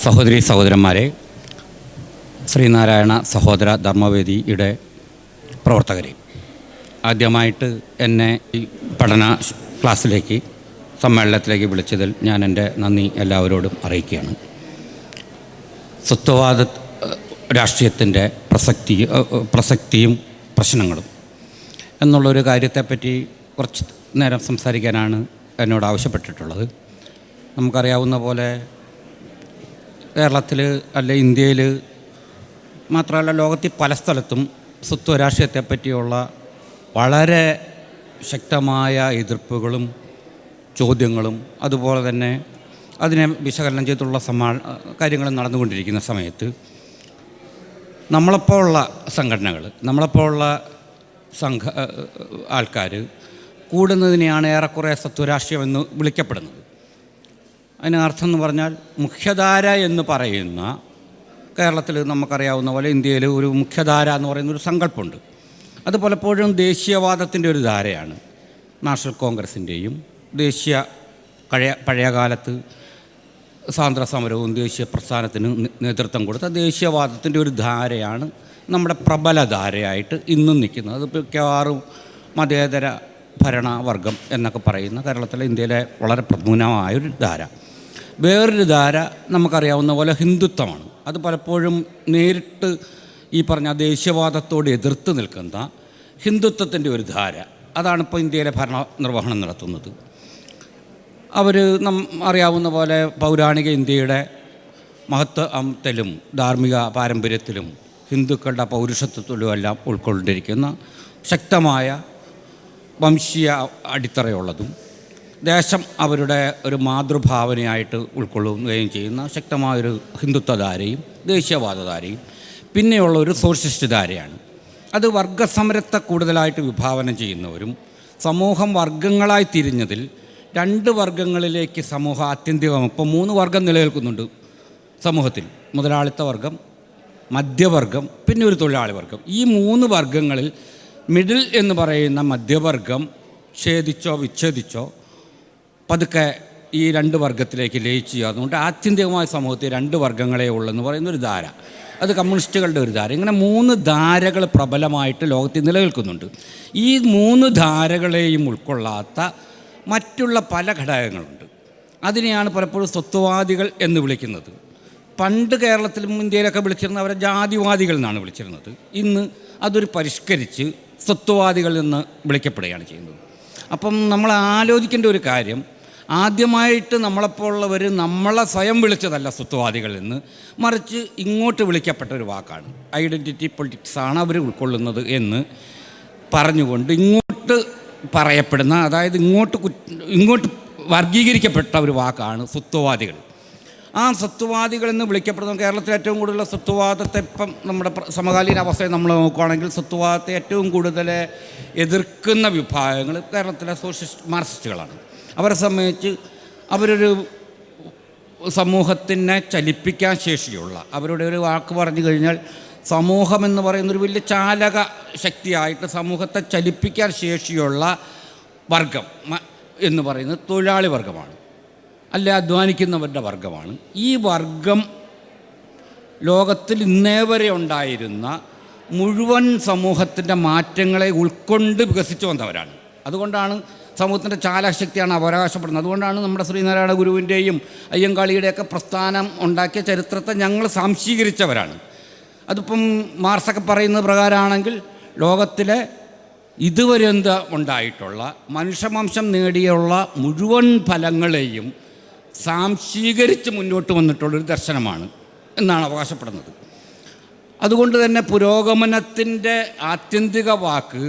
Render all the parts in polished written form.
സഹോദരി സഹോദരന്മാരെ, ശ്രീനാരായണ സഹോദര ധർമ്മവേദിയുടെ പ്രവർത്തകരെ, ആദ്യമായിട്ട് എന്നെ ഈ പഠന ക്ലാസ്സിലേക്ക് സമ്മേളനത്തിലേക്ക് വിളിച്ചതിൽ ഞാൻ എൻ്റെ നന്ദി എല്ലാവരോടും അറിയിക്കുകയാണ്. സ്വത്വവാദ രാഷ്ട്രീയത്തിൻ്റെ പ്രസക്തിയും പ്രശ്നങ്ങളും എന്നുള്ളൊരു കാര്യത്തെപ്പറ്റി കുറച്ച് നേരം സംസാരിക്കാനാണ് എന്നോട് ആവശ്യപ്പെട്ടിട്ടുള്ളത്. നമുക്കറിയാവുന്ന പോലെ കേരളത്തിൽ അല്ലെ ഇന്ത്യയിൽ മാത്രമല്ല ലോകത്തിൽ പല സ്ഥലത്തും സ്വത്വ രാഷ്ട്രീയത്തെപ്പറ്റിയുള്ള വളരെ ശക്തമായ എതിർപ്പുകളും ചോദ്യങ്ങളും അതുപോലെ തന്നെ അതിനെ വിശകലനം ചെയ്തുള്ള കാര്യങ്ങളും നടന്നുകൊണ്ടിരിക്കുന്ന സമയത്ത് നമ്മളെപ്പോലുള്ള സംഘടനകൾ, നമ്മളെപ്പോലുള്ള ആൾക്കാർ കൂടുന്നതിനെയാണ് ഏറെക്കുറെ സ്വത്വരാഷ്ട്രീയം എന്ന് വിളിക്കപ്പെടുന്നത്. അതിനർത്ഥം എന്ന് പറഞ്ഞാൽ മുഖ്യധാര എന്ന് പറയുന്ന, കേരളത്തിൽ നമുക്കറിയാവുന്ന പോലെ ഇന്ത്യയിൽ ഒരു മുഖ്യധാര എന്ന് പറയുന്നൊരു സങ്കല്പമുണ്ട്. അത് പലപ്പോഴും ദേശീയവാദത്തിൻ്റെ ഒരു ധാരയാണ്. നാഷണൽ കോൺഗ്രസിൻ്റെയും പഴയ കാലത്ത് സ്വാതന്ത്ര്യ സമരവും ദേശീയ പ്രസ്ഥാനത്തിന് നേതൃത്വം കൊടുത്ത ദേശീയവാദത്തിൻ്റെ ഒരു ധാരയാണ് നമ്മുടെ പ്രബല ധാരയായിട്ട് ഇന്നും നിൽക്കുന്നത്. അത് മിക്കവാറും മതേതര ഭരണവർഗം എന്നൊക്കെ പറയുന്ന കേരളത്തിലെ ഇന്ത്യയിലെ വളരെ പ്രധാനമായൊരു ധാര. വേറൊരു ധാര നമുക്കറിയാവുന്ന പോലെ ഹിന്ദുത്വമാണ്. അത് പലപ്പോഴും നേരിട്ട് ഈ പറഞ്ഞ ദേശീയവാദത്തോട് എതിർത്ത് നിൽക്കുന്ന ഹിന്ദുത്വത്തിൻ്റെ ഒരു ധാര. അതാണിപ്പോൾ ഇന്ത്യയിലെ ഭരണ നിർവഹണം നടത്തുന്നത്. അവർ അറിയാവുന്ന പോലെ പൗരാണിക ഇന്ത്യയുടെ മഹത്വത്തിലും ധാർമ്മിക പാരമ്പര്യത്തിലും ഹിന്ദുക്കളുടെ പൗരുഷത്വത്തിലും എല്ലാം ഉൾക്കൊണ്ടിരിക്കുന്ന ശക്തമായ വംശീയ അടിത്തറയുള്ളതും ദേശം അവരുടെ ഒരു മാതൃഭാവനയായിട്ട് ഉൾക്കൊള്ളുകയും ചെയ്യുന്ന ശക്തമായൊരു ഹിന്ദുത്വധാരയും ദേശീയവാദധാരയും പിന്നെയുള്ള ഒരു സോഷ്യലിസ്റ്റ് ധാരയാണ്. അത് വർഗസമരത്തെ കൂടുതലായിട്ട് വിഭാവനം ചെയ്യുന്നവരും സമൂഹം വർഗങ്ങളായി തിരിഞ്ഞതിൽ രണ്ട് വർഗങ്ങളിലേക്ക് സമൂഹം ആത്യന്തികം ഇപ്പോൾ 3 വർഗം നിലനിൽക്കുന്നുണ്ട് സമൂഹത്തിൽ: മുതലാളിത്ത വർഗം, മധ്യവർഗം, പിന്നെ ഒരു തൊഴിലാളി വർഗം. ഈ 3 വർഗങ്ങളിൽ മിഡിൽ എന്ന് പറയുന്ന മധ്യവർഗം വിച്ഛേദിച്ചോ പതുക്കെ ഈ 2 വർഗത്തിലേക്ക് ലയിച്ചു ചേർന്നുകൊണ്ട് ആത്യന്തികമായ സമൂഹത്തിൽ 2 വർഗങ്ങളെ ഉള്ളെന്ന് പറയുന്നൊരു ധാര. അത് കമ്മ്യൂണിസ്റ്റുകളുടെ ഒരു ധാര. ഇങ്ങനെ 3 ധാരകൾ പ്രബലമായിട്ട് ലോകത്തിൽ നിലനിൽക്കുന്നുണ്ട്. ഈ 3 ധാരകളെയും ഉൾക്കൊള്ളാത്ത മറ്റുള്ള പല ഘടകങ്ങളുണ്ട്. അതിനെയാണ് പലപ്പോഴും സ്വത്വവാദികൾ എന്ന് വിളിക്കുന്നത്. പണ്ട് കേരളത്തിലും ഇന്ത്യയിലൊക്കെ വിളിച്ചിരുന്ന അവരെ ജാതിവാദികൾ എന്നാണ് വിളിച്ചിരുന്നത്. ഇന്ന് അതൊരു പരിഷ്കരിച്ച് സ്വത്വവാദികൾ എന്ന് വിളിക്കപ്പെടുകയാണ് ചെയ്യുന്നത്. അപ്പം നമ്മൾ ആലോചിക്കേണ്ട ഒരു കാര്യം, ആദ്യമായിട്ട് നമ്മളെപ്പോലുള്ളവർ നമ്മളെ സ്വയം വിളിച്ചതല്ല സ്വത്വവാദികൾ എന്ന്, മറിച്ച് ഇങ്ങോട്ട് വിളിക്കപ്പെട്ട ഒരു വാക്കാണ്. ഐഡൻറ്റിറ്റി പൊളിറ്റിക്സാണ് അവർ ഉൾക്കൊള്ളുന്നത് എന്ന് പറഞ്ഞുകൊണ്ട് ഇങ്ങോട്ട് പറയപ്പെടുന്ന, അതായത് ഇങ്ങോട്ട് വർഗീകരിക്കപ്പെട്ട ഒരു വാക്കാണ് സ്വത്വവാദികൾ. ആ സ്വത്വവാദികൾ എന്ന് വിളിക്കപ്പെടുന്ന കേരളത്തിൽ ഏറ്റവും കൂടുതൽ സ്വത്വവാദത്തെ ഇപ്പം നമ്മുടെ സമകാലീന അവസ്ഥയെ നമ്മൾ നോക്കുകയാണെങ്കിൽ സ്വത്വവാദത്തെ ഏറ്റവും കൂടുതൽ എതിർക്കുന്ന വിഭാഗങ്ങൾ കേരളത്തിലെ സോഷ്യലിസ്റ്റ് മാർക്സിസ്റ്റുകളാണ്. അവരെ സംബന്ധിച്ച് അവരൊരു സമൂഹത്തിനെ ചലിപ്പിക്കാൻ ശേഷിയുള്ള, അവരുടെ ഒരു വാക്ക് പറഞ്ഞു കഴിഞ്ഞാൽ സമൂഹമെന്ന് പറയുന്നൊരു വലിയ ചാലക ശക്തിയായിട്ട് സമൂഹത്തെ ചലിപ്പിക്കാൻ ശേഷിയുള്ള വർഗം എന്ന് പറയുന്നത് തൊഴിലാളി വർഗമാണ്, അല്ലെ അധ്വാനിക്കുന്നവരുടെ വർഗമാണ്. ഈ വർഗം ലോകത്തിൽ ഇന്നേ വരെ ഉണ്ടായിരുന്ന മുഴുവൻ സമൂഹത്തിൻ്റെ മാറ്റങ്ങളെ ഉൾക്കൊണ്ട് വികസിച്ചു വന്നവരാണ്. അതുകൊണ്ടാണ് സമൂഹത്തിൻ്റെ ചാലകശക്തിയാണ് അവകാശപ്പെടുന്നത്. അതുകൊണ്ടാണ് നമ്മുടെ ശ്രീനാരായണ ഗുരുവിൻ്റെയും അയ്യങ്കാളിയുടെയൊക്കെ പ്രസ്ഥാനം ഉണ്ടാക്കിയ ചരിത്രത്തെ ഞങ്ങൾ സാംശീകരിച്ചവരാണ്. അതിപ്പം മാർക്സൊക്കെ പറയുന്ന പ്രകാരമാണെങ്കിൽ ലോകത്തിലെ ഇതുവരെ എന്താ ഉണ്ടായിട്ടുള്ള മനുഷ്യവംശം നേടിയുള്ള മുഴുവൻ ഫലങ്ങളെയും സാംശീകരിച്ച് മുന്നോട്ട് വന്നിട്ടുള്ളൊരു ദർശനമാണ് എന്നാണ് അവകാശപ്പെടുന്നത്. അതുകൊണ്ട് തന്നെ പുരോഗമനത്തിൻ്റെ ആത്യന്തിക വാക്ക്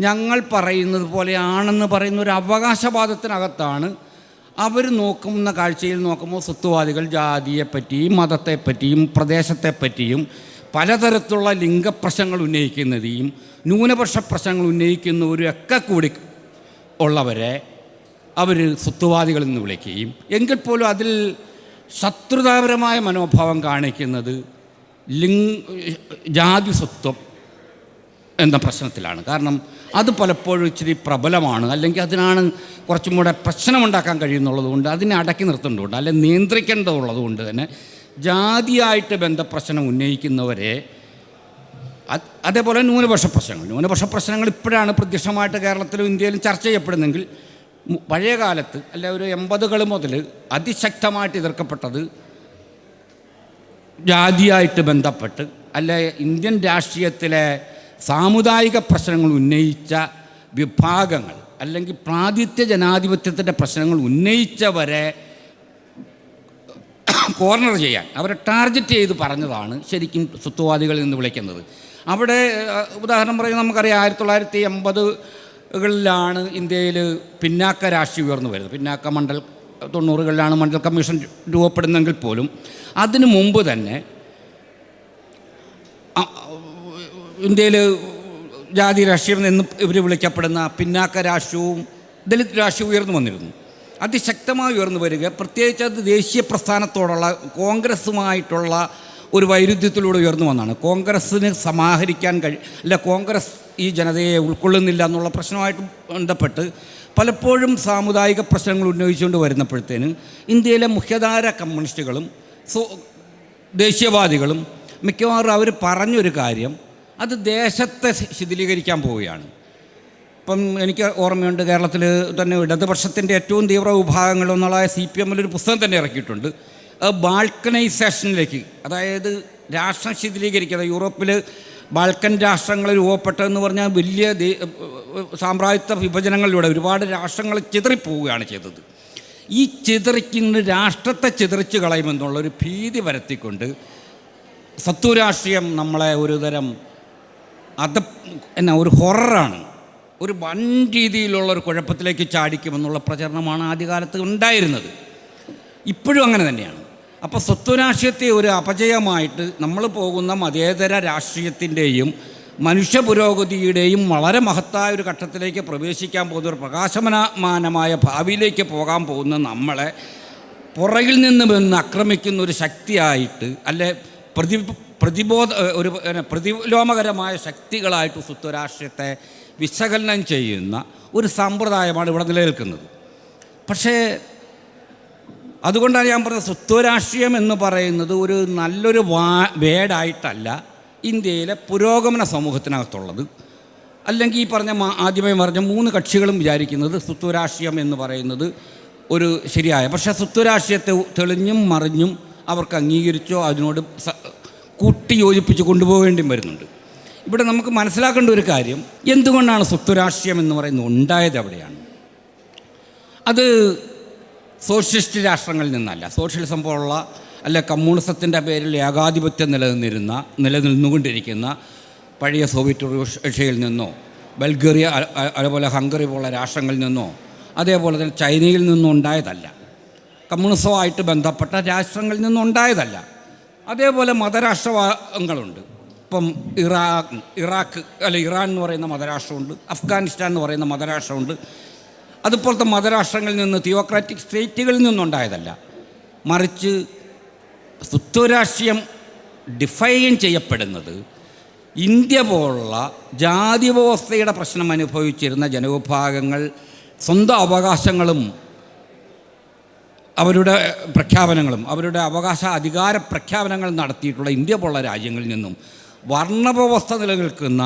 ഞങ്ങൾ പറയുന്നത് പോലെയാണെന്ന് പറയുന്ന ഒരു അവകാശവാദത്തിനകത്താണ് അവർ നോക്കുന്ന കാഴ്ചയിൽ നോക്കുമ്പോൾ സ്വത്വവാദികൾ ജാതിയെപ്പറ്റിയും മതത്തെപ്പറ്റിയും പ്രദേശത്തെപ്പറ്റിയും പലതരത്തിലുള്ള ലിംഗപ്രശ്നങ്ങൾ ഉന്നയിക്കുന്നതെയും ന്യൂനപക്ഷ പ്രശ്നങ്ങൾ ഉന്നയിക്കുന്നവരൊക്കെ കൂടി ഉള്ളവരെ അവർ സ്വത്വവാദികളെന്ന് വിളിക്കുകയും എങ്കിൽ പോലും അതിൽ ശത്രുതാപരമായ മനോഭാവം കാണിക്കുന്നത് ജാതി സ്വത്വം എന്ന പ്രശ്നത്തിലാണ്. കാരണം അത് പലപ്പോഴും ഇച്ചിരി പ്രബലമാണ്, അല്ലെങ്കിൽ അതിനാണ് കുറച്ചും കൂടെ പ്രശ്നമുണ്ടാക്കാൻ കഴിയുന്നുള്ളതുകൊണ്ട് അതിനെ അടക്കി നിർത്തേണ്ടതുകൊണ്ട് അല്ലെങ്കിൽ നിയന്ത്രിക്കേണ്ടതുള്ളതുകൊണ്ട് തന്നെ ജാതിയായിട്ട് ബന്ധപ്രശ്നം ഉന്നയിക്കുന്നവരെ, അതേപോലെ ന്യൂനപക്ഷ പ്രശ്നങ്ങൾ ഇപ്പോഴാണ് പ്രത്യക്ഷമായിട്ട് കേരളത്തിലും ഇന്ത്യയിലും ചർച്ച ചെയ്യപ്പെടുന്നെങ്കിൽ പഴയ കാലത്ത് അല്ലെ ഒരു 80കൾ മുതൽ അതിശക്തമായിട്ട് എതിർക്കപ്പെട്ടത് ജാതിയായിട്ട് ബന്ധപ്പെട്ട് അല്ലെ ഇന്ത്യൻ രാഷ്ട്രീയത്തിലെ സാമുദായിക പ്രശ്നങ്ങൾ ഉന്നയിച്ച വിഭാഗങ്ങൾ അല്ലെങ്കിൽ പ്രാതിനിധ്യ ജനാധിപത്യത്തിൻ്റെ പ്രശ്നങ്ങൾ ഉന്നയിച്ചവരെ കോർണർ ചെയ്യാൻ, അവരെ ടാർഗറ്റ് ചെയ്ത് പറഞ്ഞതാണ് ശരിക്കും സ്വത്വവാദികൾ എന്ന് വിളിക്കുന്നത്. അവിടെ ഉദാഹരണം പറയുന്നത് നമുക്കറിയാം, 1980കളിലാണ് ഇന്ത്യയിൽ പിന്നാക്ക രാഷ്ട്രീയം ഉയർന്നു വരുന്നത്. പിന്നാക്ക മണ്ഡൽ 90കളിലാണ് മണ്ഡൽ കമ്മീഷൻ രൂപപ്പെടുന്നെങ്കിൽ പോലും അതിനു മുമ്പ് തന്നെ ഇന്ത്യയിൽ ജാതി രാഷ്ട്രീയം എന്ന് ഇവർ വിളിക്കപ്പെടുന്ന പിന്നാക്ക രാഷ്ട്രീയവും ദലിത് രാഷ്ട്രീയവും ഉയർന്നു വന്നിരുന്നു. അതിശക്തമായി ഉയർന്നു വരിക, പ്രത്യേകിച്ച് അത് ദേശീയ പ്രസ്ഥാനത്തോടുള്ള കോൺഗ്രസ്സുമായിട്ടുള്ള ഒരു വൈരുദ്ധ്യത്തിലൂടെ ഉയർന്നു വന്നതാണ്. കോൺഗ്രസ്സിന് സമാഹരിക്കാൻ അല്ല കോൺഗ്രസ് ഈ ജനതയെ ഉൾക്കൊള്ളുന്നില്ല എന്നുള്ള പ്രശ്നമായിട്ട് ബന്ധപ്പെട്ട് പലപ്പോഴും സാമുദായിക പ്രശ്നങ്ങൾ ഉന്നയിച്ചുകൊണ്ട് വരുന്നപ്പോഴത്തേന് ഇന്ത്യയിലെ മുഖ്യധാര കമ്മ്യൂണിസ്റ്റുകളും ദേശീയവാദികളും മിക്കവാറും അവർ പറഞ്ഞൊരു കാര്യം, അത് ദേശത്തെ ശിഥിലീകരിക്കാൻ പോവുകയാണ്. ഇപ്പം എനിക്ക് ഓർമ്മയുണ്ട്, കേരളത്തിൽ തന്നെ ഇടതുപക്ഷത്തിൻ്റെ ഏറ്റവും തീവ്ര വിഭാഗങ്ങളെന്നുള്ള CPM ഒരു പുസ്തകം തന്നെ ഇറക്കിയിട്ടുണ്ട്. ബാൾക്കനൈസേഷനിലേക്ക്, അതായത് രാഷ്ട്രം ശിഥിലീകരിക്കുക. യൂറോപ്പിൽ ബാൾക്കൻ രാഷ്ട്രങ്ങൾ രൂപപ്പെട്ടതെന്ന് പറഞ്ഞാൽ വലിയ സാമ്രാജ്യത്വ വിഭജനങ്ങളിലൂടെ ഒരുപാട് രാഷ്ട്രങ്ങൾ ചിതറിപ്പോവുകയാണ് ചെയ്തത്. ഈ ചിതറിക്കുന്ന രാഷ്ട്രത്തെ ചിതറിച്ച് കളയുമെന്നുള്ളൊരു ഭീതി വരുത്തിക്കൊണ്ട് സത്വരാഷ്ട്രീയം നമ്മളെ ഒരു തരം ഒരു ഹൊററാണ്, ഒരു വൻ രീതിയിലുള്ളൊരു കുഴപ്പത്തിലേക്ക് ചാടിക്കുമെന്നുള്ള പ്രചരണമാണ് ആദ്യകാലത്ത് ഉണ്ടായിരുന്നത്. ഇപ്പോഴും അങ്ങനെ തന്നെയാണ്. അപ്പോൾ സ്വത്വരാഷ്ട്രീയത്തെ ഒരു അപജയമായിട്ട് നമ്മൾ പോകുന്ന മതേതര രാഷ്ട്രീയത്തിൻ്റെയും മനുഷ്യ പുരോഗതിയുടെയും വളരെ മഹത്തായ ഒരു ഘട്ടത്തിലേക്ക് പ്രവേശിക്കാൻ പോകുന്ന ഒരു പ്രകാശമാനമായ ഭാവിയിലേക്ക് പോകാൻ പോകുന്ന നമ്മളെ പുറകിൽ നിന്ന് വന്ന് ആക്രമിക്കുന്ന ഒരു ശക്തിയായിട്ട് അല്ലെ പ്രതിലോമകരമായ ശക്തികളായിട്ട് സ്വത്വരാഷ്ട്രീയത്തെ വിശകലനം ചെയ്യുന്ന ഒരു സമ്പ്രദായമാണ് ഇവിടെ നിലനിൽക്കുന്നത്. പക്ഷേ അതുകൊണ്ടാണ് ഞാൻ പറഞ്ഞത്, സ്വത്വരാഷ്ട്രീയം എന്ന് പറയുന്നത് ഒരു നല്ലൊരു വേടായിട്ടല്ല ഇന്ത്യയിലെ പുരോഗമന സമൂഹത്തിനകത്തുള്ളത്. അല്ലെങ്കിൽ ഈ ആദ്യമേ പറഞ്ഞ 3 കക്ഷികളും വിചാരിക്കുന്നത് സ്വത്വരാഷ്ട്രീയം എന്ന് പറയുന്നത് ഒരു ശരിയായ, പക്ഷേ സ്വത്വരാഷ്ട്രീയത്തെ തെളിഞ്ഞും മറിഞ്ഞും അവർക്ക് അംഗീകരിച്ചോ അതിനോട് കൂട്ടി യോജിപ്പിച്ച് കൊണ്ടുപോകേണ്ടിയും വരുന്നുണ്ട്. ഇവിടെ നമുക്ക് മനസ്സിലാക്കേണ്ട ഒരു കാര്യം, എന്തുകൊണ്ടാണ് സ്വത്വരാഷ്ട്രീയം എന്ന് പറയുന്നത് ഉണ്ടായത് എവിടെയാണ്? അത് സോഷ്യലിസ്റ്റ് രാഷ്ട്രങ്ങളിൽ നിന്നല്ല. സോഷ്യലിസം പോലുള്ള അല്ല കമ്മ്യൂണിസത്തിൻ്റെ പേരിൽ ഏകാധിപത്യം നിലനിന്നുകൊണ്ടിരിക്കുന്ന പഴയ സോവിയറ്റ് റഷ്യയിൽ നിന്നോ ബൾഗേറിയ അതുപോലെ ഹംഗറി പോലുള്ള രാഷ്ട്രങ്ങളിൽ നിന്നോ അതേപോലെ തന്നെ ചൈനയിൽ നിന്നും ഉണ്ടായതല്ല. കമ്മ്യൂണിസവുമായിട്ട് ബന്ധപ്പെട്ട രാഷ്ട്രങ്ങളിൽ നിന്നും ഉണ്ടായതല്ല. അതേപോലെ മതരാഷ്ട്രങ്ങളുണ്ട്. ഇപ്പം ഇറാഖ് അല്ല ഇറാൻ എന്ന് പറയുന്ന മതരാഷ്ട്രമുണ്ട്, അഫ്ഗാനിസ്ഥാൻ എന്ന് പറയുന്ന മതരാഷ്ട്രമുണ്ട്. അതുപോലത്തെ മതരാഷ്ട്രങ്ങളിൽ നിന്ന് തിയോക്രാറ്റിക് സ്റ്റേറ്റുകളിൽ നിന്നുണ്ടായതല്ല. മറിച്ച് സ്വത്വരാഷ്ട്രീയം ഡിഫൈൻ ചെയ്യപ്പെടുന്നത് ഇന്ത്യ പോലുള്ള ജാതി വ്യവസ്ഥയുടെ പ്രശ്നം അനുഭവിച്ചിരുന്ന ജനവിഭാഗങ്ങൾ സ്വന്തം അവകാശങ്ങളും അവരുടെ പ്രഖ്യാപനങ്ങളും അവരുടെ അധികാര പ്രഖ്യാപനങ്ങൾ നടത്തിയിട്ടുള്ള ഇന്ത്യ പോലുള്ള രാജ്യങ്ങളിൽ നിന്നും വർണ്ണവ്യവസ്ഥ നിലനിൽക്കുന്ന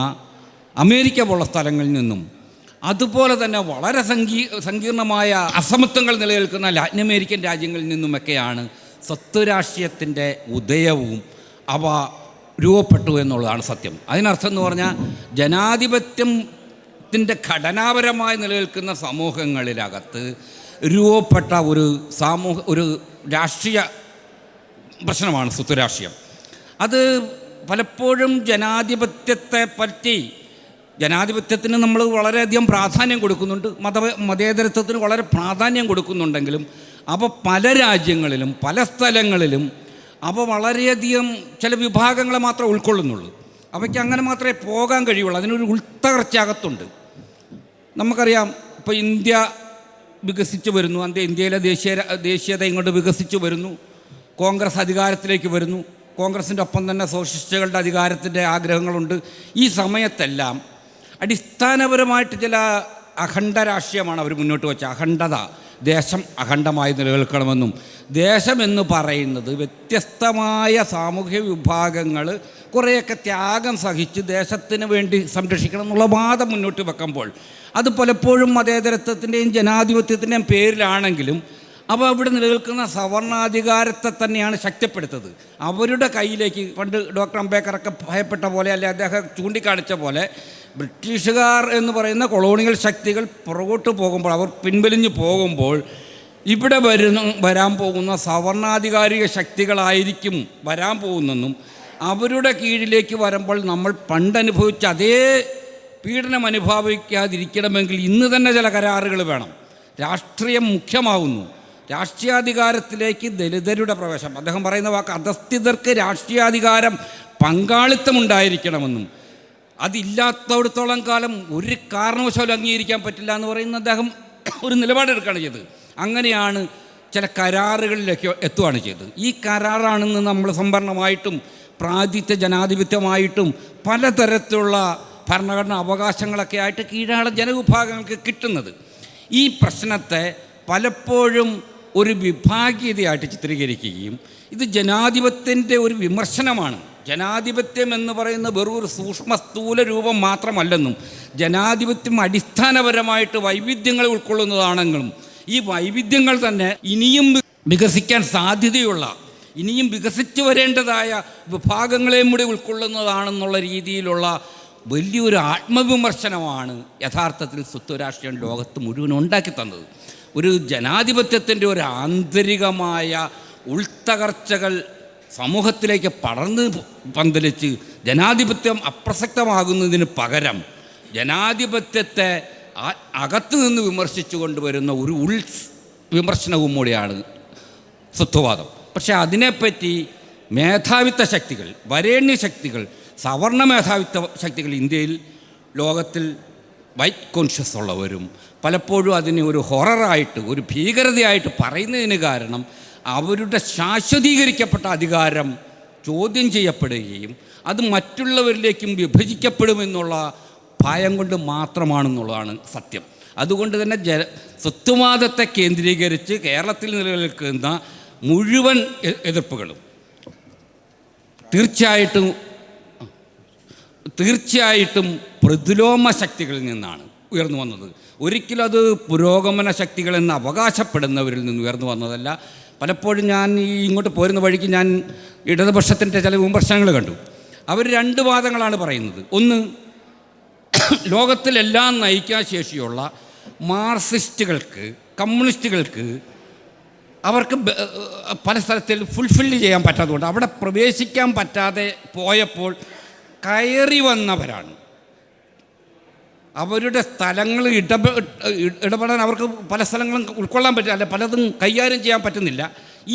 അമേരിക്ക പോലുള്ള സ്ഥലങ്ങളിൽ നിന്നും അതുപോലെ തന്നെ വളരെ സങ്കീർണമായ അസമത്വങ്ങൾ നിലനിൽക്കുന്ന ലാറ്റിൻ അമേരിക്കൻ രാജ്യങ്ങളിൽ നിന്നുമൊക്കെയാണ് സ്വത്വരാഷ്ട്രീയത്തിൻ്റെ ഉദയവും അവ രൂപപ്പെട്ടു എന്നുള്ളതാണ് സത്യം. അതിനർത്ഥം എന്ന് പറഞ്ഞാൽ ജനാധിപത്യത്തിൻ്റെ ഘടനാപരമായി നിലനിൽക്കുന്ന സമൂഹങ്ങളിലകത്ത് രൂപപ്പെട്ട ഒരു രാഷ്ട്രീയ പ്രശ്നമാണ് സ്വത്വരാഷ്ട്രീയം. അത് പലപ്പോഴും ജനാധിപത്യത്തിന് നമ്മൾ വളരെയധികം പ്രാധാന്യം കൊടുക്കുന്നുണ്ട്, മതേതരത്വത്തിന് വളരെ പ്രാധാന്യം കൊടുക്കുന്നുണ്ടെങ്കിലും അവ പല രാജ്യങ്ങളിലും പല സ്ഥലങ്ങളിലും അവ വളരെയധികം ചില വിഭാഗങ്ങളെ മാത്രമേ ഉൾക്കൊള്ളുന്നുള്ളൂ. അവയ്ക്ക് അങ്ങനെ മാത്രമേ പോകാൻ കഴിയുള്ളൂ. അതിനൊരു ഉൾത്തകർച്ച അകത്തുണ്ട്. നമുക്കറിയാം, ഇപ്പോൾ ഇന്ത്യ വികസിച്ചു വരുന്നു, ഇന്ത്യയിലെ ദേശീയത ഇങ്ങോട്ട് വികസിച്ചു വരുന്നു, കോൺഗ്രസ് അധികാരത്തിലേക്ക് വരുന്നു, കോൺഗ്രസിൻ്റെ ഒപ്പം തന്നെ സോഷ്യലിസ്റ്റുകളുടെ അധികാരത്തിൻ്റെ ആഗ്രഹങ്ങളുണ്ട്. ഈ സമയത്തെല്ലാം അടിസ്ഥാനപരമായിട്ട് ചില അഖണ്ഡ രാഷ്ട്രീയമാണ് അവർ മുന്നോട്ട് വെച്ച അഖണ്ഡത. ദേശം അഖണ്ഡമായി നിലനിൽക്കണമെന്നും ദേശമെന്ന് പറയുന്നത് വ്യത്യസ്തമായ സാമൂഹ്യ വിഭാഗങ്ങൾ കുറേയൊക്കെ ത്യാഗം സഹിച്ച് ദേശത്തിന് വേണ്ടി സംരക്ഷിക്കണം എന്നുള്ള വാദം മുന്നോട്ട് വെക്കുമ്പോൾ അത് പലപ്പോഴും മതേതരത്വത്തിൻ്റെയും ജനാധിപത്യത്തിൻ്റെയും പേരിലാണെങ്കിലും അപ്പോൾ അവിടെ നിലനിൽക്കുന്ന സവർണാധികാരത്തെ തന്നെയാണ് ശക്തിപ്പെടുത്തത്. അവരുടെ കയ്യിലേക്ക് പണ്ട് ഡോക്ടർ അംബേദ്കറൊക്കെ ഭയപ്പെട്ട പോലെ, അല്ലെ അദ്ദേഹം ചൂണ്ടിക്കാണിച്ച പോലെ, ബ്രിട്ടീഷുകാർ എന്ന് പറയുന്ന കൊളോണിയൽ ശക്തികൾ പുറകോട്ട് പോകുമ്പോൾ, അവർ പിൻവലിഞ്ഞു പോകുമ്പോൾ ഇവിടെ വരാൻ പോകുന്ന സവർണാധികാരിക ശക്തികളായിരിക്കും വരാൻ പോകുന്നെന്നും അവരുടെ കീഴിലേക്ക് വരുമ്പോൾ നമ്മൾ പണ്ടനുഭവിച്ച അതേ പീഡനം അനുഭവിക്കാതിരിക്കണമെങ്കിൽ ഇന്ന് തന്നെ ചില കരാറുകൾ വേണം. രാഷ്ട്രീയം മുഖ്യമാവുന്നു. രാഷ്ട്രീയാധികാരത്തിലേക്ക് ദലിതരുടെ പ്രവേശം, അദ്ദേഹം പറയുന്ന വാക്ക് അധസ്ഥിതർക്ക് രാഷ്ട്രീയാധികാരം പങ്കാളിത്തമുണ്ടായിരിക്കണമെന്നും അതില്ലാത്തവിടത്തോളം കാലം ഒരു കാരണവശാലും അംഗീകരിക്കാൻ പറ്റില്ല എന്ന് പറയുന്ന അദ്ദേഹം ഒരു നിലപാടെടുക്കുകയാണ് ചെയ്തത്. അങ്ങനെയാണ് ചില കരാറുകളിലേക്ക് എത്തുകയാണ് ചെയ്തത്. ഈ കരാറാണെന്ന് നമ്മൾ സംവരണമായിട്ടും പ്രാതിനിധ്യ ജനാധിപത്യമായിട്ടും പലതരത്തിലുള്ള ഭരണഘടനാ അവകാശങ്ങളൊക്കെ ആയിട്ട് കീഴാള ജനവിഭാഗങ്ങൾക്ക് കിട്ടുന്നത്. ഈ പ്രശ്നത്തെ പലപ്പോഴും ഒരു വിഭാഗീയതയായിട്ട് ചിത്രീകരിക്കുകയും ഇത് ജനാധിപത്യത്തിൻ്റെ ഒരു വിമർശനമാണ്. ജനാധിപത്യം എന്ന് പറയുന്ന വെറും ഒരു സൂക്ഷ്മ സ്ഥൂല രൂപം മാത്രമല്ലെന്നും ജനാധിപത്യം അടിസ്ഥാനപരമായിട്ട് വൈവിധ്യങ്ങൾ ഉൾക്കൊള്ളുന്നതാണെങ്കിലും ഈ വൈവിധ്യങ്ങൾ തന്നെ ഇനിയും വികസിക്കാൻ സാധ്യതയുള്ള, ഇനിയും വികസിച്ചു വരേണ്ടതായ വിഭാഗങ്ങളെയും കൂടി ഉൾക്കൊള്ളുന്നതാണെന്നുള്ള രീതിയിലുള്ള വലിയൊരു ആത്മവിമർശനമാണ് യഥാർത്ഥത്തിൽ സ്വത്വരാഷ്ട്രീയം ലോകത്ത് മുഴുവൻ ഉണ്ടാക്കി തന്നത്. ഒരു ജനാധിപത്യത്തിൻ്റെ ഒരു ആന്തരികമായ ഉൾത്തകർച്ചകൾ സമൂഹത്തിലേക്ക് പടർന്ന് പന്തലിച്ച് ജനാധിപത്യം അപ്രസക്തമാകുന്നതിന് പകരം ജനാധിപത്യത്തെ അകത്തു നിന്ന് വിമർശിച്ചു കൊണ്ടുവരുന്ന ഒരു വിമർശനവും കൂടിയാണ് സ്വത്വവാദം. പക്ഷേ അതിനെപ്പറ്റി മേധാവിത്വ ശക്തികൾ, വരേണ്യ ശക്തികൾ, സവർണ മേധാവിത്വ ശക്തികൾ ഇന്ത്യയിൽ, ലോകത്തിൽ വൈറ്റ് കോൺഷ്യസ് ഉള്ളവരും പലപ്പോഴും അതിനെ ഒരു ഹൊററായിട്ട്, ഒരു ഭീകരതയായിട്ട് പറയുന്നതിന് കാരണം അവരുടെ ശാശ്വതീകരിക്കപ്പെട്ട അധികാരം ചോദ്യം ചെയ്യപ്പെടുകയും അത് മറ്റുള്ളവരിലേക്കും വിഭജിക്കപ്പെടുമെന്നുള്ള ഭയം കൊണ്ട് മാത്രമാണെന്നുള്ളതാണ് സത്യം. അതുകൊണ്ട് തന്നെ സ്വത്വവാദത്തെ കേന്ദ്രീകരിച്ച് കേരളത്തിൽ നിലനിൽക്കുന്ന മുഴുവൻ എതിർപ്പുകളും തീർച്ചയായിട്ടും പ്രതിലോമ ശക്തികളിൽ നിന്നാണ് ഉയർന്നു വന്നത്. ഒരിക്കലും അത് പുരോഗമന ശക്തികളെന്ന് അവകാശപ്പെടുന്നവരിൽ നിന്ന് ഉയർന്നു വന്നതല്ല. പലപ്പോഴും ഞാൻ ഇങ്ങോട്ട് പോരുന്ന വഴിക്ക് ഞാൻ ഇടതുപക്ഷത്തിൻ്റെ ചില വിമർശനങ്ങൾ കണ്ടു. അവർ രണ്ട് വാദങ്ങളാണ് പറയുന്നത്. ഒന്ന്, ലോകത്തിലെല്ലാം നയിക്കാൻ ശേഷിയുള്ള മാർക്സിസ്റ്റുകൾക്ക്, കമ്മ്യൂണിസ്റ്റുകൾക്ക് അവർക്ക് പല സ്ഥലത്തിൽ ഫുൾഫില്ല് ചെയ്യാൻ പറ്റാത്തതുകൊണ്ട് അവിടെ പ്രവേശിക്കാൻ പറ്റാതെ പോയപ്പോൾ കയറി വന്നവരാണ്. അവരുടെ സ്ഥലങ്ങൾ ഇടപെടാൻ അവർക്ക് പല സ്ഥലങ്ങളും ഉൾക്കൊള്ളാൻ പറ്റില്ല, അല്ലെ പലതും കൈകാര്യം ചെയ്യാൻ പറ്റുന്നില്ല.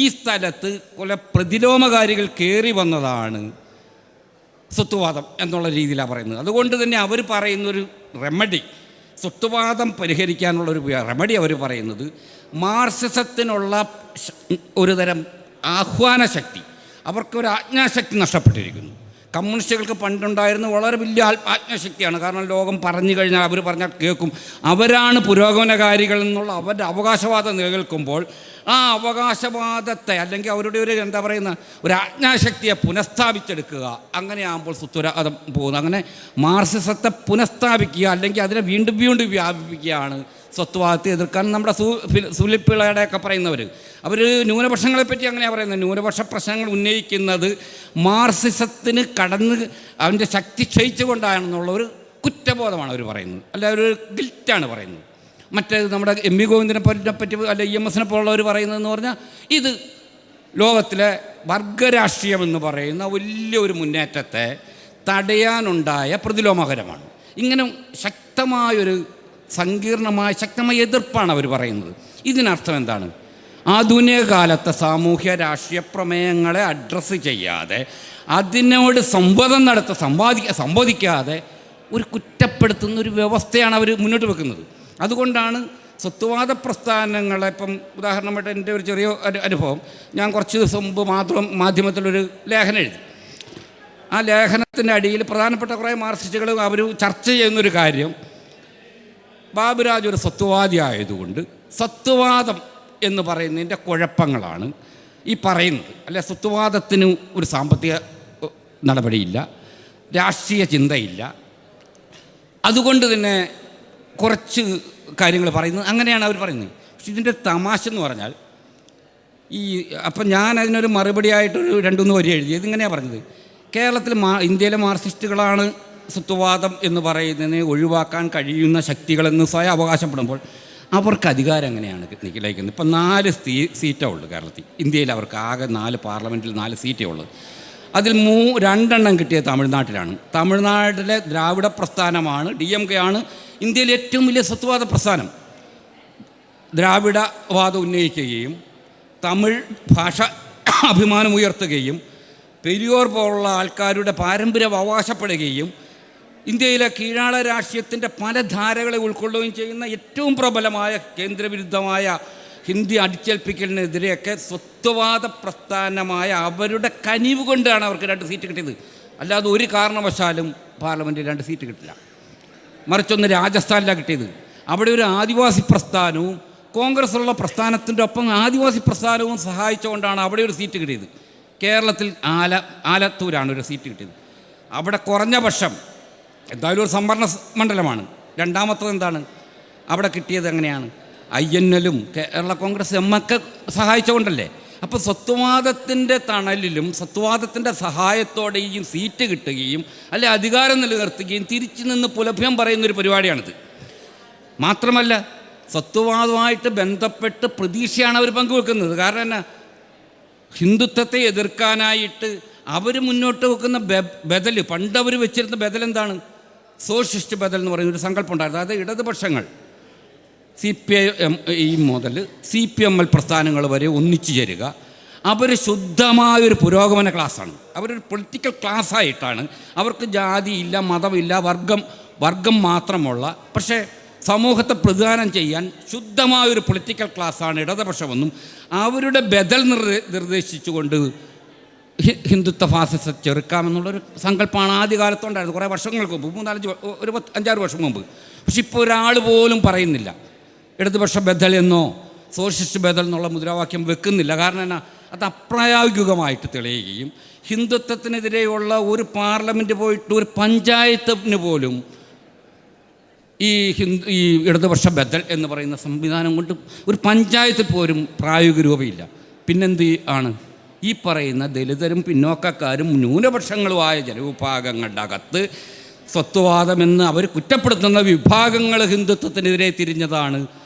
ഈ സ്ഥലത്ത് കുല പ്രതിലോമകാരികൾ കയറി വന്നതാണ് സ്വത്വവാദം എന്നുള്ള രീതിയിലാണ് പറയുന്നത്. അതുകൊണ്ട് തന്നെ അവർ പറയുന്നൊരു റെമഡി, സ്വത്വവാദം പരിഹരിക്കാനുള്ളൊരു റെമഡി അവർ പറയുന്നത് മാർക്സിസത്തിനുള്ള ഒരു തരം ആഹ്വാന ശക്തി, അവർക്കൊരു ആജ്ഞാശക്തി നഷ്ടപ്പെട്ടിരിക്കുന്നു. കമ്മ്യൂണിസ്റ്റുകൾക്ക് പണ്ടുണ്ടായിരുന്ന വളരെ വലിയ ആത്മശക്തിയാണ്. കാരണം ലോകം പറഞ്ഞു കഴിഞ്ഞാൽ അവർ പറഞ്ഞാൽ കേൾക്കും. അവരാണ് പുരോഗമനകാരികൾ എന്നുള്ള അവരുടെ അവകാശവാദം നിലനിൽക്കുമ്പോൾ ആ അവകാശവാദത്തെ അല്ലെങ്കിൽ അവരുടെ ഒരു എന്താ പറയുന്ന ഒരു ആജ്ഞാശക്തിയെ പുനഃസ്ഥാപിച്ചെടുക്കുക, അങ്ങനെയാകുമ്പോൾ സ്വത്വവാദം പോകുന്നത്. അങ്ങനെ മാർക്സിസത്തെ പുനഃസ്ഥാപിക്കുക അല്ലെങ്കിൽ അതിനെ വീണ്ടും വീണ്ടും വ്യാപിപ്പിക്കുകയാണ് സ്വത്വവാദത്തെ എതിർക്കാൻ നമ്മുടെ സുലിപ്പിളയുടെയൊക്കെ പറയുന്നവർ. അവർ ന്യൂനപക്ഷങ്ങളെപ്പറ്റി അങ്ങനെയാണ് പറയുന്നത്. ന്യൂനപക്ഷ പ്രശ്നങ്ങൾ ഉന്നയിക്കുന്നത് മാർക്സിസത്തിന് കടന്ന് അതിൻ്റെ ശക്തി ക്ഷയിച്ചുകൊണ്ടാണെന്നുള്ള ഒരു കുറ്റബോധമാണ് അവർ പറയുന്നത്, അല്ല ഒരു ഗിൽറ്റാണ് പറയുന്നത്. മറ്റേത് നമ്മുടെ എം വി ഗോവിന്ദനെ പറ്റി അല്ലെ EMS പോലുള്ളവർ പറയുന്നതെന്ന് പറഞ്ഞാൽ ഇത് ലോകത്തിലെ വർഗരാഷ്ട്രീയം എന്ന് പറയുന്ന വലിയൊരു മുന്നേറ്റത്തെ തടയാനുണ്ടായ പ്രതിലോമകരമാണ്. ഇങ്ങനെ ശക്തമായൊരു സങ്കീർണമായ ശക്തമായ എതിർപ്പാണ് അവർ പറയുന്നത്. ഇതിനർത്ഥം എന്താണ്? ആധുനിക കാലത്തെ സാമൂഹ്യ രാഷ്ട്രീയ പ്രമേയങ്ങളെ അഡ്രസ്സ് ചെയ്യാതെ അതിനോട് സംവാദിക്കാതെ ഒരു കുറ്റപ്പെടുത്തുന്ന ഒരു വ്യവസ്ഥയാണ് അവർ മുന്നോട്ട് വെക്കുന്നത്. അതുകൊണ്ടാണ് സ്വത്വവാദ പ്രസ്ഥാനങ്ങളെ, ഇപ്പം ഉദാഹരണമായിട്ട് എൻ്റെ ഒരു ചെറിയ അനുഭവം, ഞാൻ കുറച്ച് ദിവസം മുമ്പ് മാധ്യമത്തിലൊരു ലേഖനം എഴുതി. ആ ലേഖനത്തിൻ്റെ അടിയിൽ പ്രധാനപ്പെട്ട കുറേ മാർക്സിസ്റ്റുകൾ അവർ ചർച്ച ചെയ്യുന്നൊരു കാര്യം, ബാബുരാജ് ഒരു സ്വത്വവാദി ആയതുകൊണ്ട് സത്വവാദം എന്ന് പറയുന്നതിൻ്റെ കുഴപ്പങ്ങളാണ് ഈ പറയുന്നത്. അല്ലെ, സത്വവാദത്തിന് ഒരു സാമ്പത്തിക നടപടിയില്ല, രാഷ്ട്രീയ ചിന്തയില്ല. അതുകൊണ്ട് തന്നെ കുറച്ച് കാര്യങ്ങൾ പറയുന്നത് അങ്ങനെയാണ് അവർ പറയുന്നത്. പക്ഷെ ഇതിൻ്റെ തമാശ എന്ന് പറഞ്ഞാൽ അപ്പം ഞാൻ അതിനൊരു മറുപടിയായിട്ടൊരു 2-3 വരി എഴുതി. ഇതിങ്ങനെയാണ് പറഞ്ഞത്: കേരളത്തിൽ ഇന്ത്യയിലെ മാർക്സിസ്റ്റുകളാണ് സത്വവാദം എന്ന് പറയുന്നതിനെ ഒഴിവാക്കാൻ കഴിയുന്ന ശക്തികളെന്ന് സ്വയം അവകാശപ്പെടുമ്പോൾ അവർക്ക് അധികാരം എങ്ങനെയാണ് നിലയ്ക്കുന്നത്? ഇപ്പം 4 സീറ്റേ ഉള്ളൂ കേരളത്തിൽ. ഇന്ത്യയിൽ അവർക്ക് ആകെ 4 പാർലമെൻറ്റിൽ 4 സീറ്റേ ഉള്ളൂ. അതിൽ 2 കിട്ടിയത് തമിഴ്നാട്ടിലാണ്. തമിഴ്നാട്ടിലെ ദ്രാവിഡ പ്രസ്ഥാനമാണ്, DMK ആണ് ഇന്ത്യയിലെ ഏറ്റവും വലിയ സത്വവാദ പ്രസ്ഥാനം. ദ്രാവിഡവാദം ഉന്നയിക്കുകയും തമിഴ് ഭാഷ അഭിമാനമുയർത്തുകയും പെരിയോർ പോലുള്ള ആൾക്കാരുടെ പാരമ്പര്യം അവകാശപ്പെടുകയും ഇന്ത്യയിലെ കീഴാള രാഷ്ട്രീയത്തിൻ്റെ പല ധാരകളെ ഉൾക്കൊള്ളുകയും ചെയ്യുന്ന ഏറ്റവും പ്രബലമായ കേന്ദ്രവിരുദ്ധമായ ഹിന്ദി അടിച്ചേൽപ്പിക്കലിനെതിരെയൊക്കെ സ്വത്വവാദ പ്രസ്ഥാനമായ അവരുടെ കനിവ് കൊണ്ടാണ് അവർക്ക് 2 സീറ്റ് കിട്ടിയത്. അല്ലാതെ ഒരു കാരണവശാലും പാർലമെൻറ്റിൽ 2 സീറ്റ് കിട്ടില്ല. മറിച്ചൊന്ന് രാജസ്ഥാനിലാണ് കിട്ടിയത്. അവിടെ ഒരു ആദിവാസി പ്രസ്ഥാനവും കോൺഗ്രസ്സുള്ള പ്രസ്ഥാനത്തിൻ്റെ ഒപ്പം ആദിവാസി പ്രസ്ഥാനവും സഹായിച്ചുകൊണ്ടാണ് അവിടെ ഒരു സീറ്റ് കിട്ടിയത്. കേരളത്തിൽ ആലത്തൂരാണ് ഒരു സീറ്റ് കിട്ടിയത്. അവിടെ കുറഞ്ഞ പക്ഷം എന്തായാലും ഒരു സംവരണ മണ്ഡലമാണ്. രണ്ടാമത്തത് എന്താണ് അവിടെ കിട്ടിയത്? എങ്ങനെയാണ്? INLും കേരള കോൺഗ്രസ് ഒക്കെ സഹായിച്ചുകൊണ്ടല്ലേ. അപ്പോൾ സ്വത്വവാദത്തിൻ്റെ തണലിലും സ്വത്വവാദത്തിൻ്റെ സഹായത്തോടെയും സീറ്റ് കിട്ടുകയും അല്ലെ അധികാരം നിലനിർത്തുകയും തിരിച്ചു നിന്ന് പുലഭ്യം പറയുന്നൊരു പരിപാടിയാണിത്. മാത്രമല്ല, സ്വത്വവാദവുമായിട്ട് ബന്ധപ്പെട്ട് പ്രതീക്ഷയാണ് അവർ പങ്കുവെക്കുന്നത്. കാരണം എന്നാ, ഹിന്ദുത്വത്തെ എതിർക്കാനായിട്ട് അവർ മുന്നോട്ട് വെക്കുന്ന ബദൽ, പണ്ട് അവർ വെച്ചിരുന്ന ബദൽ എന്താണ്? സോഷ്യലിസ്റ്റ് ബദൽ എന്ന് പറയുന്നൊരു സങ്കല്പം ഉണ്ടായിരുന്നു. അതായത് ഇടതുപക്ഷങ്ങൾ CPIM മുതൽ CPML പ്രസ്ഥാനങ്ങൾ വരെ ഒന്നിച്ചു ചേരുക. അവർ ശുദ്ധമായൊരു പുരോഗമന ക്ലാസ്സാണ്. അവരൊരു പൊളിറ്റിക്കൽ ക്ലാസ്സായിട്ടാണ്. അവർക്ക് ജാതിയില്ല, മതമില്ല, വർഗം മാത്രമുള്ള, പക്ഷേ സമൂഹത്തെ പ്രതിദാനം ചെയ്യാൻ ശുദ്ധമായൊരു പൊളിറ്റിക്കൽ ക്ലാസ്സാണ് ഇടതുപക്ഷമെന്നും അവരുടെ ബദൽ നിർദ്ദേശിച്ചുകൊണ്ട് ഹിന്ദുത്വ ഫാസിസം ചെറുക്കാമെന്നുള്ളൊരു സങ്കല്പമാണ് ആദ്യകാലത്തുണ്ടായിരുന്നു, കുറേ വർഷങ്ങൾക്ക് മുമ്പ്, 5-6 വർഷം മുമ്പ്. പക്ഷെ ഇപ്പോൾ ഒരാൾ പോലും പറയുന്നില്ല, ഇടതുപക്ഷ ബദൽ എന്നോ സോഷ്യലിസ്റ്റ് ബദൽ എന്നുള്ള മുദ്രാവാക്യം വെക്കുന്നില്ല. കാരണം എന്നാ, അത് അപ്രായോഗികമായിട്ട് തെളിയുകയും ഹിന്ദുത്വത്തിനെതിരെയുള്ള ഒരു പാർലമെൻറ്റ് പോയിട്ട് ഒരു പഞ്ചായത്തിന് പോലും ഈ ഇടതുപക്ഷ ബദൽ എന്ന് പറയുന്ന സംവിധാനം കൊണ്ട് ഒരു പഞ്ചായത്തിൽ പോലും പ്രായോഗിക രൂപയില്ല. പിന്നെന്ത് ആണ് ഈ പറയുന്ന ദലിതരും പിന്നോക്കക്കാരും ന്യൂനപക്ഷങ്ങളുമായ ജനവിഭാഗങ്ങളുടെ അകത്ത് സ്വത്വവാദമെന്ന് അവർ കുറ്റപ്പെടുത്തുന്ന വിഭാഗങ്ങൾ ഹിന്ദുത്വത്തിനെതിരെ തിരിഞ്ഞതാണ്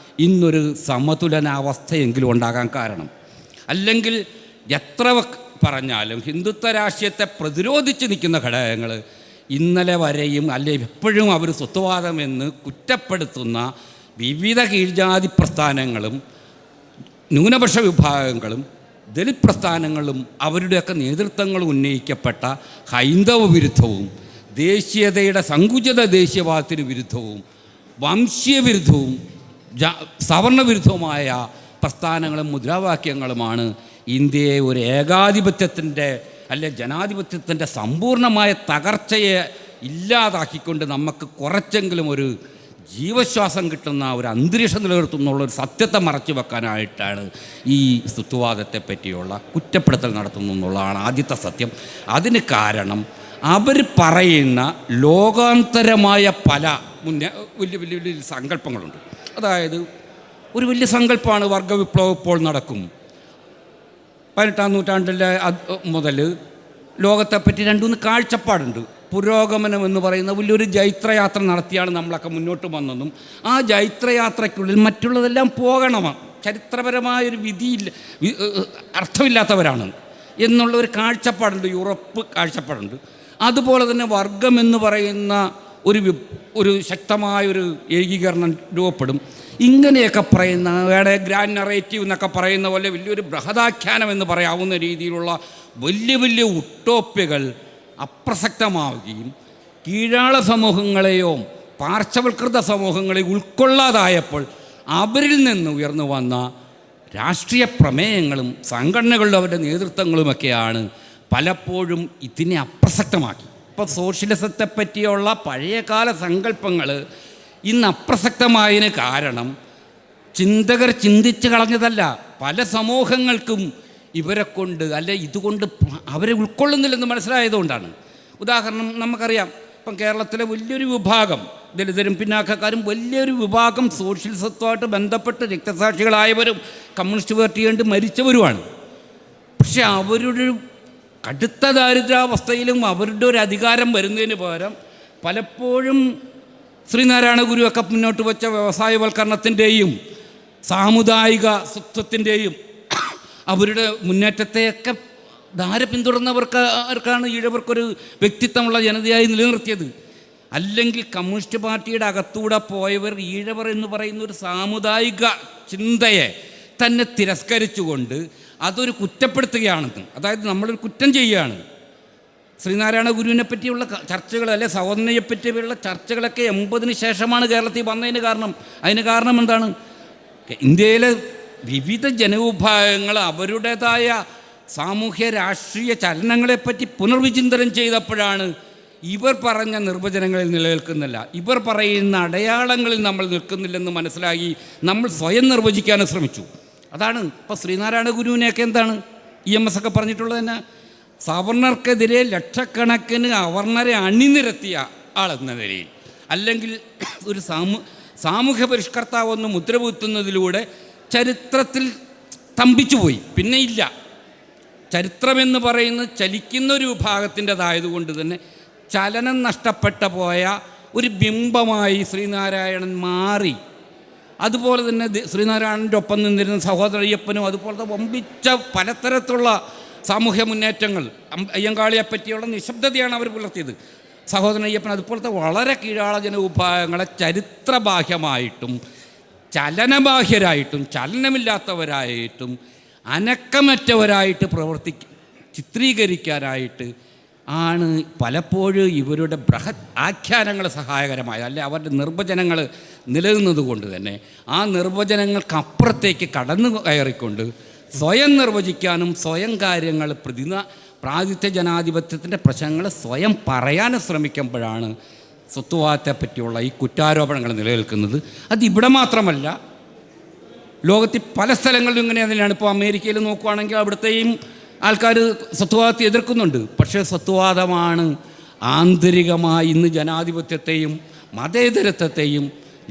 ഇന്നൊരു സമതുലനാവസ്ഥയെങ്കിലും ഉണ്ടാകാൻ കാരണം. അല്ലെങ്കിൽ എത്ര പറഞ്ഞാലും ഹിന്ദുത്വ രാഷ്ട്രീയത്തെ പ്രതിരോധിച്ച് നിൽക്കുന്ന ഘടകങ്ങൾ ഇന്നലെ വരെയും അല്ലെ എപ്പോഴും അവർ സ്വത്വവാദമെന്ന് കുറ്റപ്പെടുത്തുന്ന വിവിധ കീഴ്ജാതി പ്രസ്ഥാനങ്ങളും ന്യൂനപക്ഷ വിഭാഗങ്ങളും ദലിത് പ്രസ്ഥാനങ്ങളും അവരുടെയൊക്കെ നേതൃത്വങ്ങൾ ഉന്നയിക്കപ്പെട്ട ഹൈന്ദവ വിരുദ്ധവും ദേശീയതയുടെ സങ്കുചിത ദേശീയവാദത്തിന് വിരുദ്ധവും വംശീയ വിരുദ്ധവും സവർണ വിരുദ്ധവുമായ പ്രസ്ഥാനങ്ങളും മുദ്രാവാക്യങ്ങളുമാണ് ഇന്ത്യയെ ഒരു ഏകാധിപത്യത്തിൻ്റെ അല്ലെ ജനാധിപത്യത്തിൻ്റെ സമ്പൂർണമായ തകർച്ചയെ ഇല്ലാതാക്കിക്കൊണ്ട് നമുക്ക് കുറച്ചെങ്കിലും ഒരു ജീവശ്വാസം കിട്ടുന്ന ഒരു അന്തരീക്ഷം നിലനിർത്തുന്നുള്ളൊരു സത്യത്തെ മറച്ചു വെക്കാനായിട്ടാണ് ഈ സ്വത്വവാദത്തെ പറ്റിയുള്ള കുറ്റപ്പെടുത്തൽ നടത്തുന്നു എന്നുള്ളതാണ് ആദ്യത്തെ സത്യം. അതിന് കാരണം അവർ പറയുന്ന ലോകാന്തരമായ പല വലിയ സങ്കല്പങ്ങളുണ്ട്. അതായത് ഒരു വലിയ സങ്കല്പമാണ് വർഗവിപ്ലവം ഇപ്പോൾ നടക്കും. 18-ാം നൂറ്റാണ്ടിലെ മുതൽ ലോകത്തെപ്പറ്റി 2-3 കാഴ്ചപ്പാടുണ്ട്. പുരോഗമനം എന്ന് പറയുന്ന വലിയൊരു ജൈത്രയാത്ര നടത്തിയാണ് നമ്മളൊക്കെ മുന്നോട്ട് വന്നതെന്നും ആ ജൈത്രയാത്രയ്ക്കുള്ളിൽ മറ്റുള്ളതെല്ലാം പോകണം, ചരിത്രപരമായൊരു വിധിയില്ല, അർത്ഥമില്ലാത്തവരാണ് എന്നുള്ള ഒരു കാഴ്ചപ്പാടുണ്ട്, യൂറോപ്പ് കാഴ്ചപ്പാടുണ്ട്. അതുപോലെ തന്നെ വർഗം എന്ന് പറയുന്ന ഒരു ശക്തമായൊരു ഏകീകരണം രൂപപ്പെടും. ഇങ്ങനെയൊക്കെ പറയുന്ന വേറെ ഗ്രാൻഡ് നറേറ്റീവ് എന്നൊക്കെ പറയുന്ന പോലെ വലിയൊരു ബൃഹദാഖ്യാനം എന്ന് പറയാവുന്ന രീതിയിലുള്ള വലിയ ഉട്ടോപ്യകൾ അപ്രസക്തമാവുകയും കീഴാള സമൂഹങ്ങളെയോ പാർശ്വവൽകൃത സമൂഹങ്ങളെ ഉൾക്കൊള്ളാതായപ്പോൾ അവരിൽ നിന്ന് ഉയർന്നു വന്ന രാഷ്ട്രീയ പ്രമേയങ്ങളും സംഘടനകളുടെ അവരുടെ നേതൃത്വങ്ങളുമൊക്കെയാണ് പലപ്പോഴും ഇതിനെ അപ്രസക്തമാക്കി. ഇപ്പോൾ സോഷ്യലിസത്തെ പറ്റിയുള്ള പഴയകാല സങ്കല്പങ്ങൾ ഇന്ന് അപ്രസക്തമായതിന് കാരണം ചിന്തകർ ചിന്തിച്ച് കളഞ്ഞതല്ല, പല സമൂഹങ്ങൾക്കും ഇവരെ കൊണ്ട് അല്ലെ ഇതുകൊണ്ട് അവരെ ഉൾക്കൊള്ളുന്നില്ലെന്ന് മനസ്സിലായതുകൊണ്ടാണ്. ഉദാഹരണം നമുക്കറിയാം, ഇപ്പം കേരളത്തിലെ വലിയൊരു വിഭാഗം ദലിതരും പിന്നാക്കക്കാരും വലിയൊരു വിഭാഗം സോഷ്യലിസത്തുമായിട്ട് ബന്ധപ്പെട്ട് രക്തസാക്ഷികളായവരും കമ്മ്യൂണിസ്റ്റ് പാർട്ടി കണ്ട് മരിച്ചവരുമാണ്. പക്ഷെ അവരുടെ കടുത്ത ദാരിദ്ര്യാവസ്ഥയിലും അവരുടെ ഒരു അധികാരം വരുന്നതിന് പകരം പലപ്പോഴും ശ്രീനാരായണ ഗുരുവൊക്കെ മുന്നോട്ട് വെച്ച വ്യവസായവൽക്കരണത്തിൻ്റെയും സാമുദായിക സ്വത്വത്തിൻ്റെയും അവരുടെ മുന്നേറ്റത്തെയൊക്കെ ധാര പിന്തുടർന്നവർക്കാണ് ഈഴവർക്കൊരു വ്യക്തിത്വമുള്ള ജനതയായി നിലനിർത്തിയത്. അല്ലെങ്കിൽ കമ്മ്യൂണിസ്റ്റ് പാർട്ടിയുടെ അകത്തൂടെ പോയവർ ഈഴവർ എന്ന് പറയുന്ന ഒരു സാമുദായിക ചിന്തയെ തന്നെ തിരസ്കരിച്ചുകൊണ്ട് അതൊരു കുറ്റപ്പെടുത്തുകയാണെന്ന്, അതായത് നമ്മളൊരു കുറ്റം ചെയ്യുകയാണ്. ശ്രീനാരായണ ഗുരുവിനെ പറ്റിയുള്ള ചർച്ചകൾ അല്ലെ സഹോദരനെ പറ്റിയുള്ള ചർച്ചകളൊക്കെ 80-ന് ശേഷമാണ് കേരളത്തിൽ വന്നതിന് കാരണം. അതിന് കാരണം എന്താണ്? ഇന്ത്യയിലെ വിവിധ ജനവിഭാഗങ്ങൾ അവരുടേതായ സാമൂഹ്യ രാഷ്ട്രീയ ചലനങ്ങളെപ്പറ്റി പുനർവിചിന്തനം ചെയ്തപ്പോഴാണ് ഇവർ പറഞ്ഞ നിർവചനങ്ങളിൽ നിലനിൽക്കുന്നില്ല, ഇവർ പറയുന്ന അടയാളങ്ങളിൽ നമ്മൾ നിൽക്കുന്നില്ലെന്ന് മനസ്സിലാക്കി നമ്മൾ സ്വയം നിർവചിക്കാനും ശ്രമിച്ചു. അതാണ് ഇപ്പോൾ ശ്രീനാരായണ ഗുരുവിനെയൊക്കെ എന്താണ് EMS ഒക്കെ പറഞ്ഞിട്ടുള്ളത് തന്നെ, സവർണർക്കെതിരെ ലക്ഷക്കണക്കിന് അവർണരെ അണിനിരത്തിയ ആളെന്ന നിലയിൽ, അല്ലെങ്കിൽ ഒരു സാമൂഹ്യ പരിഷ്കർത്താവെന്ന് മുദ്രകുത്തുന്നതിലൂടെ ചരിത്രത്തിൽ സ്തംഭിച്ചുപോയി. പിന്നെ ഇല്ല, ചരിത്രമെന്ന് പറയുന്നത് ചലിക്കുന്നൊരു വിഭാഗത്തിൻ്റെതായതുകൊണ്ട് തന്നെ ചലനം നഷ്ടപ്പെട്ട പോയ ഒരു ബിംബമായി ശ്രീനാരായണൻ മാറി. അതുപോലെ തന്നെ ശ്രീനാരായണൻ്റെ ഒപ്പം നിന്നിരുന്ന സഹോദര അയ്യപ്പനും അതുപോലത്തെ വമ്പിച്ച പലതരത്തിലുള്ള സാമൂഹ്യ മുന്നേറ്റങ്ങൾ, അയ്യങ്കാളിയെപ്പറ്റിയുള്ള നിശബ്ദതയാണ് അവർ പുലർത്തിയത്. സഹോദരൻ അയ്യപ്പൻ അതുപോലത്തെ വളരെ കീഴാള ജനവിഭാഗങ്ങളെ ചരിത്രബാഹ്യമായിട്ടും ചലനബാഹ്യരായിട്ടും ചലനമില്ലാത്തവരായിട്ടും അനക്കമറ്റവരായിട്ട് ചിത്രീകരിക്കാനായിട്ട് ആണ് പലപ്പോഴും ഇവരുടെ ബൃഹത് ആഖ്യാനങ്ങൾ സഹായകരമായ, അല്ലെ അവരുടെ നിർവചനങ്ങൾ നിലനിന്നത് കൊണ്ട് തന്നെ ആ നിർവചനങ്ങൾക്കപ്പുറത്തേക്ക് കടന്നു കയറിക്കൊണ്ട് സ്വയം നിർവചിക്കാനും സ്വയം കാര്യങ്ങൾ പ്രാതിനിധ്യ ജനാധിപത്യത്തിൻ്റെ പ്രശ്നങ്ങൾ സ്വയം പറയാനും ശ്രമിക്കുമ്പോഴാണ് സ്വത്വവാദത്തെ പറ്റിയുള്ള ഈ കുറ്റാരോപണങ്ങൾ നിലനിൽക്കുന്നത്. അതിവിടെ മാത്രമല്ല, ലോകത്തിൽ പല സ്ഥലങ്ങളിലും ഇങ്ങനെ തന്നെയാണ്. ഇപ്പോൾ അമേരിക്കയിൽ നോക്കുകയാണെങ്കിൽ അവിടുത്തെയും ആൾക്കാർ സ്വത്വവാദത്തെ എതിർക്കുന്നുണ്ട്. പക്ഷേ സ്വത്വവാദമാണ് ആന്തരികമായി ഇന്ന് ജനാധിപത്യത്തെയും മതേതരത്വത്തെയും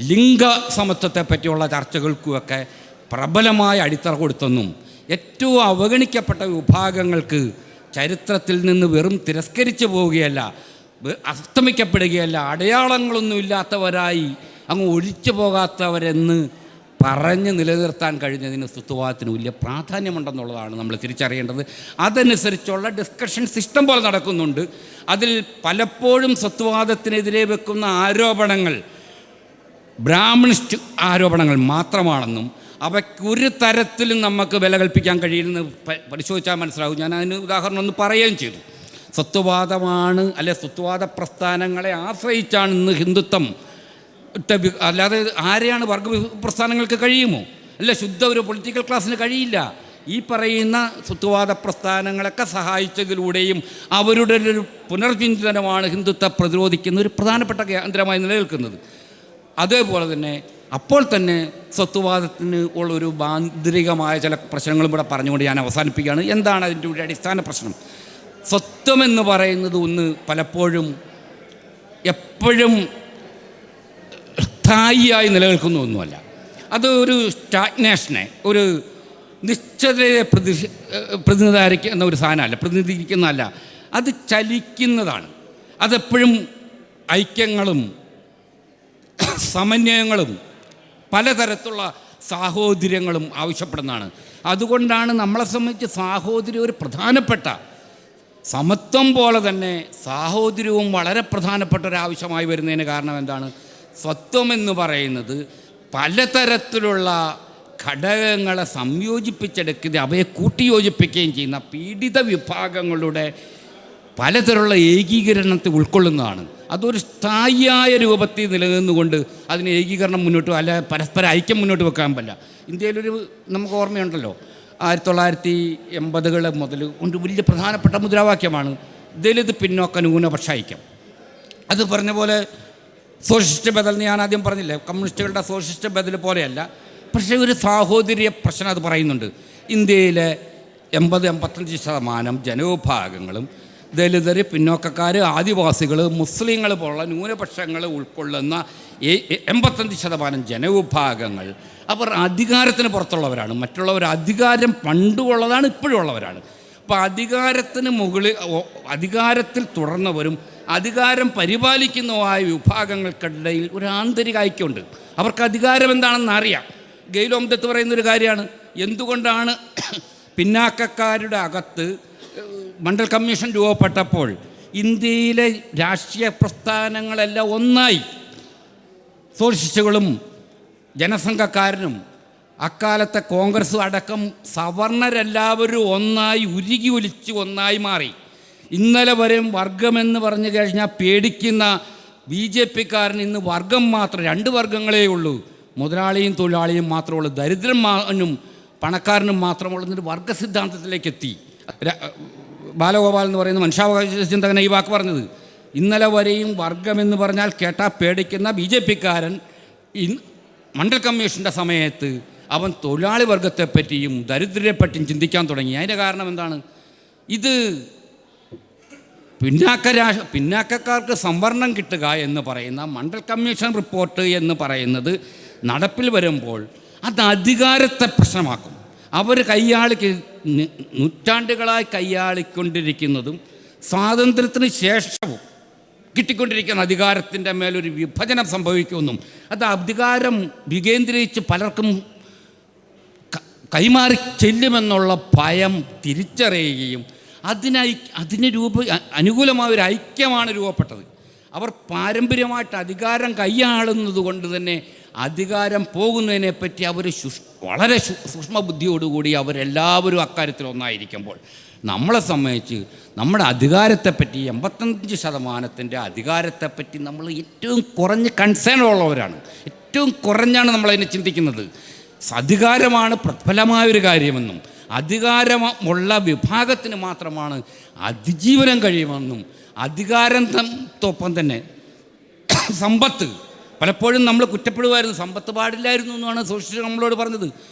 ലിംഗ സമത്വത്തെ പറ്റിയുള്ള ചർച്ചകൾക്കുമൊക്കെ പ്രബലമായ അടിത്തറ കൊടുത്തെന്നും ഏറ്റവും അവഗണിക്കപ്പെട്ട വിഭാഗങ്ങൾക്ക് ചരിത്രത്തിൽ നിന്ന് വെറും തിരസ്കരിച്ചു പോവുകയല്ല, അസ്തമിക്കപ്പെടുകയല്ല, അടയാളങ്ങളൊന്നുമില്ലാത്തവരായി അങ്ങ് ഒഴിച്ചു പോകാത്തവരെന്ന് പറഞ്ഞ് നിലനിർത്താൻ കഴിഞ്ഞതിന് സ്വത്വവാദത്തിന് വലിയ പ്രാധാന്യമുണ്ടെന്നുള്ളതാണ് നമ്മൾ തിരിച്ചറിയേണ്ടത്. അതനുസരിച്ചുള്ള ഡിസ്കഷൻസ് ഇഷ്ടം പോലെ നടക്കുന്നുണ്ട്. അതിൽ പലപ്പോഴും സ്വത്വവാദത്തിനെതിരെ വെക്കുന്ന ആരോപണങ്ങൾ ബ്രാഹ്മണിസ്റ്റ് ആരോപണങ്ങൾ മാത്രമാണെന്നും അവയ്ക്കൊരു തരത്തിലും നമുക്ക് വില കൽപ്പിക്കാൻ കഴിയില്ലെന്ന് പരിശോധിച്ചാൽ മനസ്സിലാവും. ഞാൻ അതിന് ഉദാഹരണം ഒന്ന് പറയുകയും ചെയ്തു. സ്വത്വവാദമാണ്, അല്ലെ സ്വത്വവാദ പ്രസ്ഥാനങ്ങളെ ആശ്രയിച്ചാണ് ഇന്ന് ഹിന്ദുത്വം. അല്ലാതെ ആരെയാണ് വർഗ പ്രസ്ഥാനങ്ങൾക്ക് കഴിയുമോ? അല്ല, ശുദ്ധ ഒരു പൊളിറ്റിക്കൽ ക്ലാസ്സിന് കഴിയില്ല. ഈ പറയുന്ന സ്വത്വവാദ പ്രസ്ഥാനങ്ങളൊക്കെ സഹായിച്ചതിലൂടെയും അവരുടെ ഒരു പുനർചിന്തനമാണ് ഹിന്ദുത്വം പ്രതിരോധിക്കുന്ന ഒരു പ്രധാനപ്പെട്ട കേന്ദ്രമായി നിലനിൽക്കുന്നത്. അതേപോലെ തന്നെ അപ്പോൾ തന്നെ സ്വത്വവാദത്തിന് ഉള്ളൊരു ആന്തരികമായ ചില പ്രശ്നങ്ങളും കൂടെ പറഞ്ഞുകൊണ്ട് ഞാൻ അവസാനിപ്പിക്കുകയാണ്. എന്താണ് അതിൻ്റെ ഒരു അടിസ്ഥാന പ്രശ്നം? സ്വത്വമെന്ന് പറയുന്നത് ഒന്ന് പലപ്പോഴും എപ്പോഴും സ്ഥായിയായി നിലനിൽക്കുന്ന ഒന്നുമല്ല. അത് ഒരു സ്റ്റാഗ്നേഷനെ, ഒരു നിശ്ചിതയെ പ്രതിനിധാരിക്കുന്ന ഒരു സാധനമല്ല, പ്രതിനിധീകരിക്കുന്നതല്ല. അത് ചലിക്കുന്നതാണ്. അതെപ്പോഴും ഐക്യങ്ങളും സമന്വയങ്ങളും പലതരത്തിലുള്ള സാഹോദര്യങ്ങളും ആവശ്യപ്പെടുന്നതാണ്. അതുകൊണ്ടാണ് നമ്മളെ സംബന്ധിച്ച് സാഹോദര്യം ഒരു പ്രധാനപ്പെട്ട, സമത്വം പോലെ തന്നെ സാഹോദര്യവും വളരെ പ്രധാനപ്പെട്ട ഒരാവശ്യമായി വരുന്നതിന് കാരണം എന്താണ്? സ്വത്വം എന്ന് പറയുന്നത് പലതരത്തിലുള്ള ഘടകങ്ങളെ സംയോജിപ്പിച്ചെടുക്കുകയും അവയെ കൂട്ടിയോജിപ്പിക്കുകയും ചെയ്യുന്ന പീഡിത വിഭാഗങ്ങളുടെ പലതരമുള്ള ഏകീകരണത്തെ ഉൾക്കൊള്ളുന്നതാണ്. അതൊരു സ്ഥായിയായ രൂപത്തിൽ നിലനിന്നുകൊണ്ട് അതിന് ഏകീകരണം മുന്നോട്ട്, അല്ല പരസ്പര ഐക്യം മുന്നോട്ട് വെക്കാൻ പറ്റില്ല. ഇന്ത്യയിലൊരു നമുക്ക് ഓർമ്മയുണ്ടല്ലോ, 1980 മുതൽ കൊണ്ട് വലിയ പ്രധാനപ്പെട്ട മുദ്രാവാക്യമാണ് ദലിത് പിന്നോക്ക ന്യൂനപക്ഷ ഐക്യം. അത് പറഞ്ഞ പോലെ സോഷ്യലിസ്റ്റ് ബദൽ ഞാൻ ആദ്യം പറഞ്ഞില്ലേ, കമ്മ്യൂണിസ്റ്റുകളുടെ സോഷ്യലിസ്റ്റ് ബദൽ പോലെയല്ല, പക്ഷേ ഒരു സാഹോദര്യ പ്രശ്നം അത് പറയുന്നുണ്ട്. ഇന്ത്യയിലെ 80-85% ജനവിഭാഗങ്ങളും ദലിതർ, പിന്നോക്കക്കാർ, ആദിവാസികൾ, മുസ്ലിങ്ങൾ പോലുള്ള ന്യൂനപക്ഷങ്ങൾ ഉൾക്കൊള്ളുന്ന 85% ജനവിഭാഗങ്ങൾ അവർ അധികാരത്തിന് പുറത്തുള്ളവരാണ്. മറ്റുള്ളവർ അധികാരം പണ്ടുമുള്ളതാണ്, ഇപ്പോഴും ഉള്ളവരാണ്. അപ്പോൾ അധികാരത്തിന് മുകളിൽ അധികാരത്തിൽ തുടർന്നവരും അധികാരം പരിപാലിക്കുന്നതുമായ വിഭാഗങ്ങൾക്കിടയിൽ ഒരു ആന്തരിക ഐക്യമുണ്ട്. അവർക്ക് അധികാരം എന്താണെന്ന് അറിയാം. ഗെയ്ലോംദത്ത് പറയുന്നൊരു കാര്യമാണ്, എന്തുകൊണ്ടാണ് പിന്നാക്കക്കാരുടെ അകത്ത് മണ്ഡൽ കമ്മീഷൻ രൂപപ്പെട്ടപ്പോൾ ഇന്ത്യയിലെ രാഷ്ട്രീയ പ്രസ്ഥാനങ്ങളെല്ലാം ഒന്നായി, സോഷ്യലിസ്റ്റുകളും ജനസംഘക്കാരനും അക്കാലത്തെ കോൺഗ്രസ് അടക്കം സവർണരെല്ലാവരും ഒന്നായി ഉരുകി ഒലിച്ച് ഒന്നായി മാറി. ഇന്നലെ വരെയും വർഗമെന്ന് പറഞ്ഞു കഴിഞ്ഞാൽ പേടിക്കുന്ന BJP-കാരൻ ഇന്ന് വർഗം മാത്രം, 2 വർഗങ്ങളേ ഉള്ളൂ, മുതലാളിയും തൊഴിലാളിയും മാത്രമേ ഉള്ളൂ, ദരിദ്രനും പണക്കാരനും മാത്രമുള്ളൊരു വർഗ സിദ്ധാന്തത്തിലേക്ക് എത്തി. ബാലഗോപാൽ എന്ന് പറയുന്ന മനുഷ്യാവകാശ ചിന്തകനെ ഈ വാക്ക് പറഞ്ഞത്. ഇന്നലെ വരെയും വർഗമെന്ന് പറഞ്ഞാൽ കേട്ടാൽ പേടിക്കുന്ന BJP-കാരൻ മണ്ഡൽ കമ്മീഷൻ്റെ സമയത്ത് അവൻ തൊഴിലാളി വർഗത്തെപ്പറ്റിയും ദരിദ്രരെപ്പറ്റിയും ചിന്തിക്കാൻ തുടങ്ങി. അതിൻ്റെ കാരണം എന്താണ്? ഇത് പിന്നാക്കക്കാർക്ക് സംവരണം കിട്ടുക എന്ന് പറയുന്ന മണ്ഡൽ കമ്മീഷൻ റിപ്പോർട്ട് എന്ന് പറയുന്നത് നടപ്പിൽ വരുമ്പോൾ അത് അധികാരത്തെ പ്രശ്നമാക്കും. അവർ നൂറ്റാണ്ടുകളായി കൈയാളിക്കൊണ്ടിരിക്കുന്നതും സ്വാതന്ത്ര്യത്തിന് ശേഷവും കിട്ടിക്കൊണ്ടിരിക്കുന്ന അധികാരത്തിൻ്റെ മേലൊരു വിഭജനം സംഭവിക്കുമെന്നും അത് അധികാരം വികേന്ദ്രീകരിച്ച് പലർക്കും കൈമാറി ചെല്ലുമെന്നുള്ള ഭയം തിരിച്ചറിയുകയും അതിന് അനുകൂലമായ ഒരു ഐക്യമാണ് രൂപപ്പെട്ടത്. അവർ പാരമ്പര്യമായിട്ട് അധികാരം കൈയാളുന്നത് കൊണ്ട് തന്നെ അധികാരം പോകുന്നതിനെപ്പറ്റി അവർ വളരെ സൂക്ഷ്മബുദ്ധിയോടുകൂടി അവരെല്ലാവരും അക്കാര്യത്തിൽ ഒന്നായിരിക്കുമ്പോൾ നമ്മളെ സംബന്ധിച്ച് നമ്മുടെ അധികാരത്തെപ്പറ്റി 85% അധികാരത്തെപ്പറ്റി നമ്മൾ ഏറ്റവും കുറഞ്ഞ് കൺസേൺ ഉള്ളവരാണ്. ഏറ്റവും കുറഞ്ഞാണ് നമ്മളതിനെ ചിന്തിക്കുന്നത്. അധികാരമാണ് പ്രബലമായൊരു കാര്യമെന്നും അധികാരമുള്ള വിഭാഗത്തിന് മാത്രമാണ് അതിജീവനം കഴിയുമെന്നും അധികാരത്തൊപ്പം തന്നെ സമ്പത്ത് പലപ്പോഴും നമ്മൾ കുറ്റപ്പെടുമായിരുന്നു, സമ്പത്ത് പാടില്ലായിരുന്നു എന്നാണ് സോഷ്യലിസ്റ്റ് നമ്മളോട് പറഞ്ഞത്.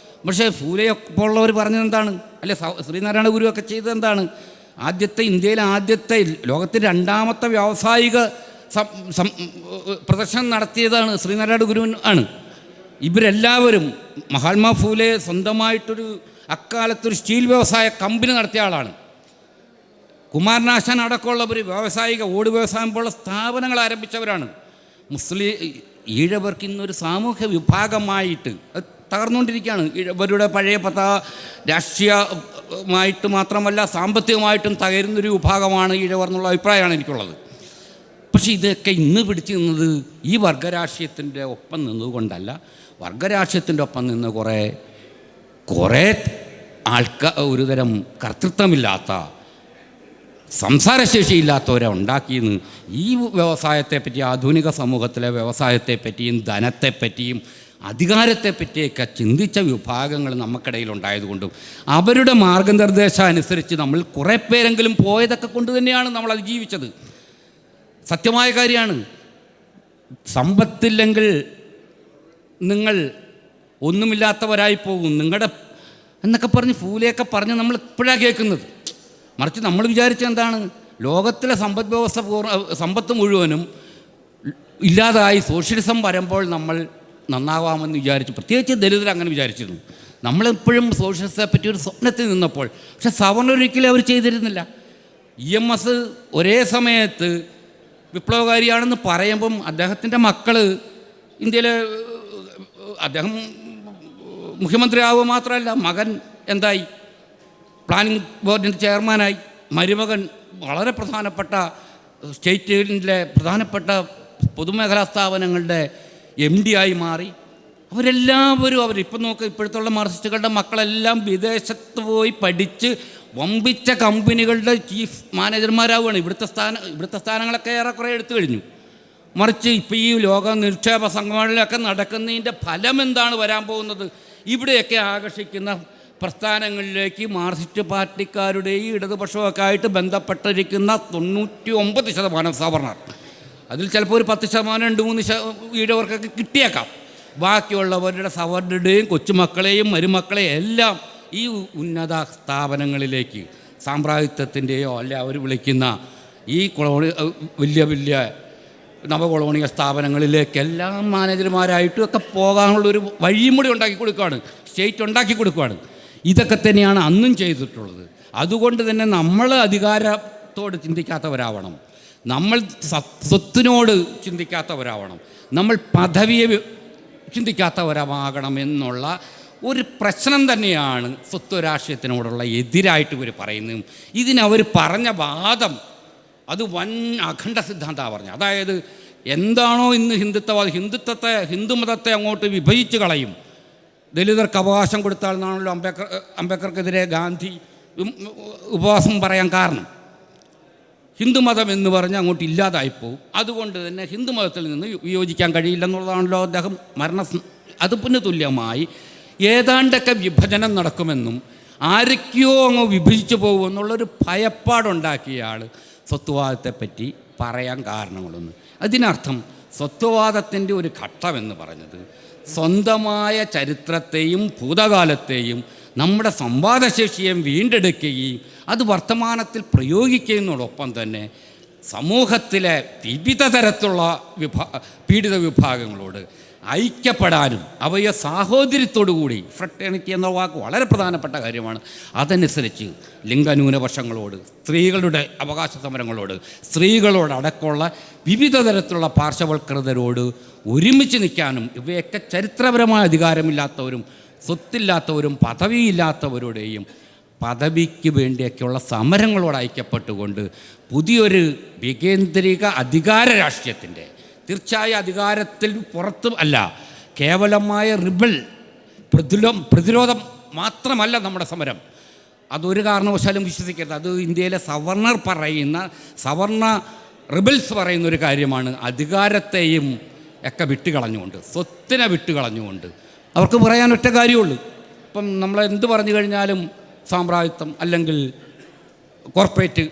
പക്ഷേ ഫൂലെയൊക്കെ ഉള്ളവർ പറഞ്ഞത് എന്താണ്? അല്ലെ ശ്രീനാരായണ ഗുരുവൊക്കെ ചെയ്തത് എന്താണ്? ഇന്ത്യയിലെ ആദ്യത്തെ ലോകത്തിലെ 2ാമത്തെ വ്യാവസായിക പ്രദർശനം നടത്തിയതാണ് ശ്രീനാരായണ ഗുരുവൻ ആണ്. ഇവരെല്ലാവരും മഹാത്മാ ഫൂലെ സ്വന്തമായിട്ടൊരു അക്കാലത്തൊരു സ്റ്റീൽ വ്യവസായ കമ്പനി നടത്തിയ ആളാണ്. കുമാരനാശാൻ അടക്കമുള്ളവർ വ്യാവസായിക ഓട് വ്യവസായം പോലുള്ള സ്ഥാപനങ്ങൾ ആരംഭിച്ചവരാണ്. ഈഴവർക്ക് ഇന്നൊരു സാമൂഹ്യ വിഭാഗമായിട്ട് തകർന്നുകൊണ്ടിരിക്കുകയാണ്. ഇവരുടെ പഴയ രാഷ്ട്രീയമായിട്ട് മാത്രമല്ല സാമ്പത്തികമായിട്ടും തകരുന്നൊരു വിഭാഗമാണ് ഈഴവർ എന്നുള്ള അഭിപ്രായമാണ് എനിക്കുള്ളത്. പക്ഷേ ഇതൊക്കെ ഇന്ന് പിടിച്ചു നിന്നത് ഈ വർഗരാഷ്ട്രീയത്തിൻ്റെ ഒപ്പം നിന്നുകൊണ്ടല്ല, വർഗരാഷ്ട്രീയത്തിൻ്റെ ഒപ്പം നിന്ന് കുറേ ഒരുതരം കർത്തൃത്വമില്ലാത്ത സംസാരശേഷിയില്ലാത്തവരെ ഉണ്ടാക്കിയെന്ന് ഈ വ്യവസായത്തെപ്പറ്റി, ആധുനിക സമൂഹത്തിലെ വ്യവസായത്തെപ്പറ്റിയും ധനത്തെപ്പറ്റിയും അധികാരത്തെപ്പറ്റിയൊക്കെ ചിന്തിച്ച വിഭാഗങ്ങൾ നമുക്കിടയിലുണ്ടായതുകൊണ്ടും അവരുടെ മാർഗനിർദ്ദേശം അനുസരിച്ച് നമ്മൾ കുറേ പേരെങ്കിലും പോയതൊക്കെ കൊണ്ട് തന്നെയാണ് നമ്മൾ അതിജീവിച്ചത്. സത്യമായ കാര്യമാണ്. സമ്പത്തില്ലെങ്കിൽ നിങ്ങൾ ഒന്നുമില്ലാത്തവരായി പോകും എന്നൊക്കെ പറഞ്ഞ് ഫൂലെയൊക്കെ പറഞ്ഞ് നമ്മൾ ഇപ്പോഴാണ് കേൾക്കുന്നത്. മറിച്ച് നമ്മൾ വിചാരിച്ചത് എന്താണ്? ലോകത്തിലെ സമ്പത്ത് മുഴുവനും ഇല്ലാതായി സോഷ്യലിസം വരുമ്പോൾ നമ്മൾ നന്നാവാമെന്ന് വിചാരിച്ചു. പ്രത്യേകിച്ച് ദലിതർ അങ്ങനെ വിചാരിച്ചിരുന്നു. നമ്മളെപ്പോഴും സോഷ്യലിസത്തെ പറ്റി ഒരു സ്വപ്നത്തിൽ നിന്നപ്പോൾ പക്ഷെ സവർണൊരിക്കലും അവർ ചെയ്തിരുന്നില്ല. EMS ഒരേ സമയത്ത് വിപ്ലവകാരിയാണെന്ന് പറയുമ്പം അദ്ദേഹത്തിൻ്റെ മക്കൾ ഇന്ത്യയിലെ അദ്ദേഹം മുഖ്യമന്ത്രിയാവുക മാത്രമല്ല, മകൻ എന്തായി? പ്ലാനിംഗ് ബോർഡിൻ്റെ ചെയർമാനായി. മരുമകൻ വളരെ പ്രധാനപ്പെട്ട സ്റ്റേറ്റിലെ പ്രധാനപ്പെട്ട പൊതുമേഖലാ സ്ഥാപനങ്ങളുടെ MD ആയി മാറി. അവരെല്ലാവരും അവരിപ്പം ഇപ്പോഴത്തുള്ള മാർക്സിസ്റ്റുകളുടെ മക്കളെല്ലാം വിദേശത്ത് പോയി പഠിച്ച് വമ്പിച്ച കമ്പനികളുടെ ചീഫ് മാനേജർമാരാവുകയാണ്. ഇവിടുത്തെ സ്ഥാനങ്ങളൊക്കെ ഏറെക്കുറെ എടുത്തു കഴിഞ്ഞു. മറിച്ച് ഇപ്പോൾ ഈ ലോക നിക്ഷേപ സംഘടനകളിലൊക്കെ നടക്കുന്നതിൻ്റെ ഫലം എന്താണ് വരാൻ പോകുന്നത്? ഇവിടെയൊക്കെ ആകർഷിക്കുന്ന പ്രസ്ഥാനങ്ങളിലേക്ക് മാർക്സിസ്റ്റ് പാർട്ടിക്കാരുടെയും ഇടതുപക്ഷമൊക്കെ ആയിട്ട് ബന്ധപ്പെട്ടിരിക്കുന്ന 99% സവർണർ, അതിൽ ചിലപ്പോൾ ഒരു 10%, 2-3% ഈഴവർക്കൊക്കെ കിട്ടിയേക്കാം. ബാക്കിയുള്ളവരുടെ സവർണരുടെയും കൊച്ചുമക്കളെയും മരുമക്കളെയും എല്ലാം ഈ ഉന്നത സ്ഥാപനങ്ങളിലേക്ക് സാമ്രാജ്യത്വത്തിൻ്റെയോ അല്ല അവർ വിളിക്കുന്ന ഈ വലിയ വലിയ നവകൊളോണിയൽ സ്ഥാപനങ്ങളിലേക്കെല്ലാം മാനേജർമാരായിട്ടും ഒക്കെ പോകാനുള്ളൊരു വഴിയും കൂടി ഉണ്ടാക്കി കൊടുക്കുകയാണ്, സ്റ്റേറ്റ് ഉണ്ടാക്കി കൊടുക്കുകയാണ്. ഇതൊക്കെ തന്നെയാണ് അന്നും ചെയ്തിട്ടുള്ളത്. അതുകൊണ്ട് തന്നെ നമ്മൾ അധികാരത്തോട് ചിന്തിക്കാത്തവരാവണം, നമ്മൾ സ്വത്തിനോട് ചിന്തിക്കാത്തവരാവണം, നമ്മൾ പദവിയെ ചിന്തിക്കാത്തവരാകണം എന്നുള്ള ഒരു പ്രശ്നം തന്നെയാണ് സ്വത്ത് രാഷ്ട്രീയത്തിനോടുള്ള എതിരായിട്ട് ഇവർ പറയുന്നതും. ഇതിനവർ പറഞ്ഞ വാദം അത് വൻ അഖണ്ഡ സിദ്ധാന്തമാണ് പറഞ്ഞത്. അതായത് എന്താണോ ഇന്ന് ഹിന്ദുമതത്തെ അങ്ങോട്ട് വിഭജിച്ച് കളയും, ദലിതർക്ക് അവകാശം കൊടുത്താൽ എന്നാണല്ലോ അംബേദ്കർക്കെതിരെ ഗാന്ധി ഉപവാസം പറയാൻ കാരണം. ഹിന്ദുമതം എന്ന് പറഞ്ഞ് അങ്ങോട്ട് ഇല്ലാതായിപ്പോവും. അതുകൊണ്ട് തന്നെ ഹിന്ദുമതത്തിൽ നിന്ന് വിയോജിക്കാൻ കഴിയില്ലെന്നുള്ളതാണല്ലോ അദ്ദേഹം അതിന് തുല്യമായി ഏതാണ്ടൊക്കെ വിഭജനം നടക്കുമെന്നും ആരൊക്കെയോ അങ്ങ് വിഭജിച്ചു പോകുമെന്നുള്ളൊരു ഭയപ്പാടുണ്ടാക്കിയ ആൾ സ്വത്വവാദത്തെപ്പറ്റി പറയാൻ കാരണങ്ങളൊന്നും. അതിനർത്ഥം സ്വത്വവാദത്തിൻ്റെ ഒരു ഘട്ടമെന്ന് പറഞ്ഞത് സ്വന്തമായ ചരിത്രത്തെയും ഭൂതകാലത്തെയും നമ്മുടെ സംവാദശേഷിയെയും വീണ്ടെടുക്കുകയും അത് വർത്തമാനത്തിൽ പ്രയോഗിക്കുന്നതോടൊപ്പം തന്നെ സമൂഹത്തിലെ വിവിധ തരത്തിലുള്ള പീഡിത വിഭാഗങ്ങളോട് ഐക്യപ്പെടാനും അവയെ സാഹോദര്യത്തോടുകൂടി, ഫ്രട്ടേണിറ്റി എന്ന വാക്ക് വളരെ പ്രധാനപ്പെട്ട കാര്യമാണ്, അതനുസരിച്ച് ലിംഗന്യൂനപക്ഷങ്ങളോട്, സ്ത്രീകളുടെ അവകാശ സമരങ്ങളോട്, സ്ത്രീകളോടടക്കമുള്ള വിവിധ തരത്തിലുള്ള പാർശ്വവൽക്കൃതരോട് ഒരുമിച്ച് നിൽക്കാനും ഇവയൊക്കെ ചരിത്രപരമായ അധികാരമില്ലാത്തവരും സ്വത്തില്ലാത്തവരും പദവിയില്ലാത്തവരുടെയും പദവിക്ക് വേണ്ടിയൊക്കെയുള്ള സമരങ്ങളോട് ഐക്യപ്പെട്ടുകൊണ്ട് പുതിയൊരു വികേന്ദ്രിക അധികാര രാഷ്ട്രീയത്തിൻ്റെ, തീർച്ചയായും അധികാരത്തിൽ പുറത്തും അല്ല, കേവലമായ പ്രതിരോധം മാത്രമല്ല നമ്മുടെ സമരം. അതൊരു കാരണവശാലും വിശ്വസിക്കരുത്. അത് ഇന്ത്യയിലെ സവർണ റിബൽസ് പറയുന്ന ഒരു കാര്യമാണ്. അധികാരത്തെയും ഒക്കെ വിട്ടുകളഞ്ഞുകൊണ്ട്, സ്വത്തിനെ വിട്ടുകളഞ്ഞുകൊണ്ട് അവർക്ക് പറയാൻ ഒറ്റ കാര്യമുള്ളൂ. ഇപ്പം നമ്മളെന്ത് പറഞ്ഞു കഴിഞ്ഞാലും സാമ്രാജ്യത്വം അല്ലെങ്കിൽ കോർപ്പറേറ്റ്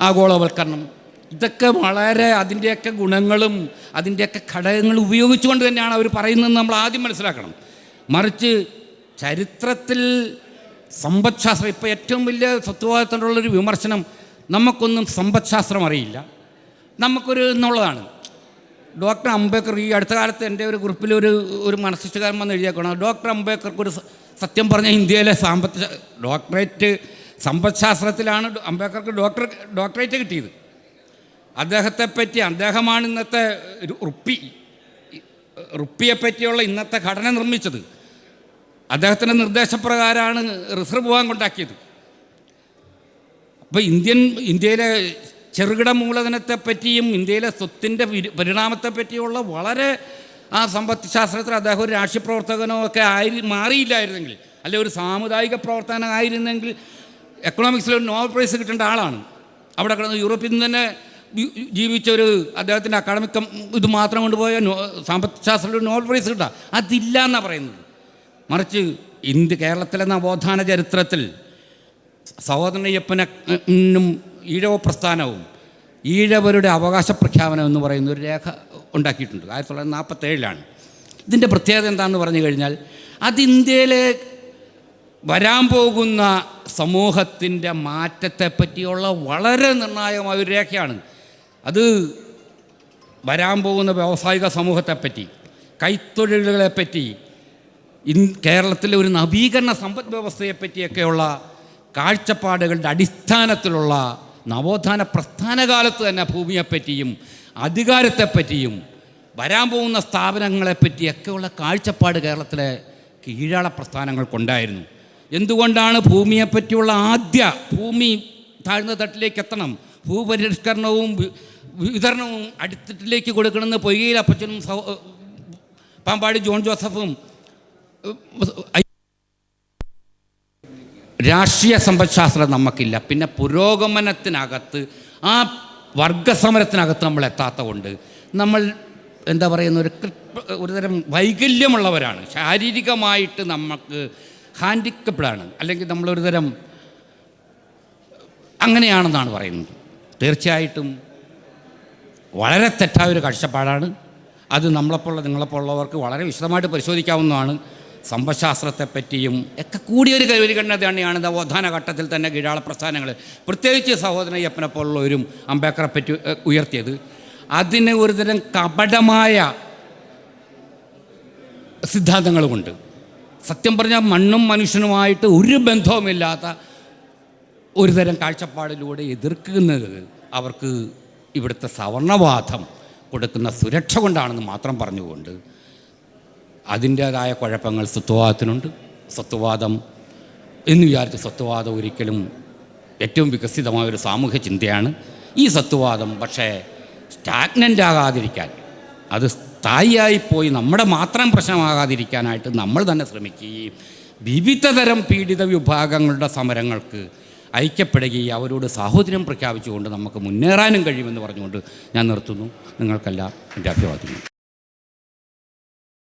ആഗോളവൽക്കരണം, ഇതൊക്കെ വളരെ അതിൻ്റെയൊക്കെ ഗുണങ്ങളും അതിൻ്റെയൊക്കെ ഘടകങ്ങൾ ഉപയോഗിച്ചുകൊണ്ട് തന്നെയാണ് അവർ പറയുന്നതെന്ന് നമ്മൾ ആദ്യം മനസ്സിലാക്കണം. മറിച്ച് ചരിത്രത്തിൽ സമ്പദ്ശാസ്ത്രം, ഇപ്പോൾ ഏറ്റവും വലിയ സ്വത്വവാദത്തിനുള്ളൊരു വിമർശനം, നമുക്കൊന്നും സമ്പദ്ശാസ്ത്രം അറിയില്ല, എന്നുള്ളതാണ്. ഡോക്ടർ അംബേദ്കർ ഈ അടുത്ത കാലത്ത് എൻ്റെ ഒരു ഗ്രൂപ്പിൽ ഒരു മനസ്സിഷ്ടകാരൻ വന്ന് എഴുതിയേക്കണം, ഡോക്ടർ അംബേദ്കർക്ക് സത്യം പറഞ്ഞ ഇന്ത്യയിലെ സമ്പദ്ശാസ്ത്രത്തിലാണ് അംബേദ്കർക്ക് ഡോക്ടറേറ്റ് കിട്ടിയത്. അദ്ദേഹമാണ് ഇന്നത്തെ റുപ്പിയെപ്പറ്റിയുള്ള ഇന്നത്തെ ഘടന നിർമ്മിച്ചത്. അദ്ദേഹത്തിൻ്റെ നിർദ്ദേശപ്രകാരമാണ് റിസർവ് ബാങ്ക് ഉണ്ടാക്കിയത്. അപ്പോൾ ഇന്ത്യയിലെ ചെറുകിട മൂലധനത്തെപ്പറ്റിയും ഇന്ത്യയിലെ സ്വത്തിൻ്റെ പരിണാമത്തെപ്പറ്റിയുള്ള വളരെ ആ സമ്പദ് ശാസ്ത്രത്തിൽ അദ്ദേഹം ഒരു രാഷ്ട്രീയ പ്രവർത്തകനോ ഒക്കെ മാറിയില്ലായിരുന്നെങ്കിൽ, അല്ലെങ്കിൽ ഒരു സാമുദായിക പ്രവർത്തകനായിരുന്നെങ്കിൽ എക്കണോമിക്സിൽ ഒരു നോബൽ പ്രൈസ് കിട്ടേണ്ട ആളാണ്. അവിടെ കിടന്ന് യൂറോപ്പിൽ നിന്ന് തന്നെ ജീവിച്ചൊരു അദ്ദേഹത്തിൻ്റെ അക്കാഡമിക് ഇത് മാത്രം കൊണ്ടുപോയ സാമ്പത്തിക ശാസ്ത്രത്തിൽ ഒരു നോബൽ പ്രൈസ് കിട്ടുക അതില്ല എന്നാണ് പറയുന്നത്. മറിച്ച് കേരളത്തിലെ നവോത്ഥാന ചരിത്രത്തിൽ സഹോദരനയ്യപ്പനും ഈഴവ പ്രസ്ഥാനവും ഈഴവരുടെ അവകാശ പ്രഖ്യാപനം എന്ന് പറയുന്ന ഒരു രേഖ ഉണ്ടാക്കിയിട്ടുണ്ട്. 1947 ഇതിൻ്റെ പ്രത്യേകത എന്താണെന്ന് പറഞ്ഞു കഴിഞ്ഞാൽ അത് ഇന്ത്യയിലെ വരാൻ പോകുന്ന സമൂഹത്തിൻ്റെ മാറ്റത്തെപ്പറ്റിയുള്ള വളരെ നിർണായകമായ ഒരു രേഖയാണ്. അത് വരാൻ പോകുന്ന വ്യാവസായിക സമൂഹത്തെപ്പറ്റി, കൈത്തൊഴിലുകളെപ്പറ്റി, കേരളത്തിലെ ഒരു നവീകരണ സമ്പദ് വ്യവസ്ഥയെപ്പറ്റിയൊക്കെയുള്ള കാഴ്ചപ്പാടുകളുടെ അടിസ്ഥാനത്തിലുള്ള നവോത്ഥാന പ്രസ്ഥാനകാലത്ത് തന്നെ ഭൂമിയെപ്പറ്റിയും അധികാരത്തെപ്പറ്റിയും വരാൻ പോകുന്ന സ്ഥാപനങ്ങളെപ്പറ്റിയൊക്കെയുള്ള കാഴ്ചപ്പാട് കേരളത്തിലെ കീഴാള പ്രസ്ഥാനങ്ങൾക്കുണ്ടായിരുന്നു. എന്തുകൊണ്ടാണ് ഭൂമിയെപ്പറ്റിയുള്ള ഭൂമി താഴ്ന്ന തട്ടിലേക്ക് എത്തണം, ഭൂപരിഷ്കരണവും വിതരണവും അടിത്തട്ടിലേക്ക് കൊടുക്കണമെന്ന് പൊയ്കയിൽ അപ്പച്ചനും പാമ്പാടി ജോൺ ജോസഫും രാഷ്ട്രീയ സമ്പദ്ശാസ്ത്രം നമുക്കില്ല. പിന്നെ പുരോഗമനത്തിനകത്ത് ആ വർഗസമരത്തിനകത്ത് നമ്മൾ എത്താത്ത കൊണ്ട് നമ്മൾ എന്താ പറയുന്ന ഒരുതരം വൈകല്യമുള്ളവരാണ്, ശാരീരികമായിട്ട് നമുക്ക് ഹാൻഡിക്കപ്ഡാണ്, അല്ലെങ്കിൽ നമ്മളൊരു തരം അങ്ങനെയാണെന്നാണ് പറയുന്നത്. തീർച്ചയായിട്ടും വളരെ തെറ്റായൊരു കാഴ്ചപ്പാടാണ്. അത് നിങ്ങളെപ്പോലുള്ളവർക്ക് വളരെ വിശദമായിട്ട് പരിശോധിക്കാവുന്നതാണ്. സമ്പശാസ്ത്രത്തെപ്പറ്റിയും ഒക്കെ കൂടിയൊരു പരിഗണന തന്നെയാണ് നവോത്ഥാന ഘട്ടത്തിൽ തന്നെ കീഴാള പ്രസ്ഥാനങ്ങൾ, പ്രത്യേകിച്ച് സഹോദരൻ അയ്യപ്പനെ പോലുള്ളവരും അംബേദ്കറെ പറ്റി ഉയർത്തിയത്. അതിന് ഒരുതരം കപടമായ സിദ്ധാന്തങ്ങളുമുണ്ട്. സത്യം പറഞ്ഞാൽ മണ്ണും മനുഷ്യനുമായിട്ട് ഒരു ബന്ധവുമില്ലാത്ത ഒരുതരം കാഴ്ചപ്പാടിലൂടെ എതിർക്കുന്നത് അവർക്ക് ഇവിടുത്തെ സവർണവാദം കൊടുക്കുന്ന സുരക്ഷ കൊണ്ടാണെന്ന് മാത്രം പറഞ്ഞുകൊണ്ട് അതിൻ്റേതായ കുഴപ്പങ്ങൾ സ്വത്വവാദത്തിനുണ്ട്. സ്വത്വവാദം എന്ന് വിചാരിച്ച് സ്വത്വവാദം ഒരിക്കലും ഏറ്റവും വികസിതമായൊരു സാമൂഹ്യ ചിന്തയാണ്. ഈ സ്വത്വവാദം പക്ഷേ സ്റ്റാഗ്നൻ്റ് ആകാതിരിക്കാൻ, അത് സ്ഥായിയായിപ്പോയി നമ്മുടെ മാത്രം പ്രശ്നമാകാതിരിക്കാനായിട്ട് നമ്മൾ തന്നെ ശ്രമിക്കുകയും വിവിധതരം പീഡിത വിഭാഗങ്ങളുടെ സമരങ്ങൾക്ക് ഐക്യപ്പെടുകയും അവരോട് സാഹോദര്യം പ്രഖ്യാപിച്ചുകൊണ്ട് നമുക്ക് മുന്നേറാനും കഴിയുമെന്ന് പറഞ്ഞുകൊണ്ട് ഞാൻ നിർത്തുന്നു. നിങ്ങൾക്കെല്ലാം എൻ്റെ അഭിവാദ്യങ്ങൾ.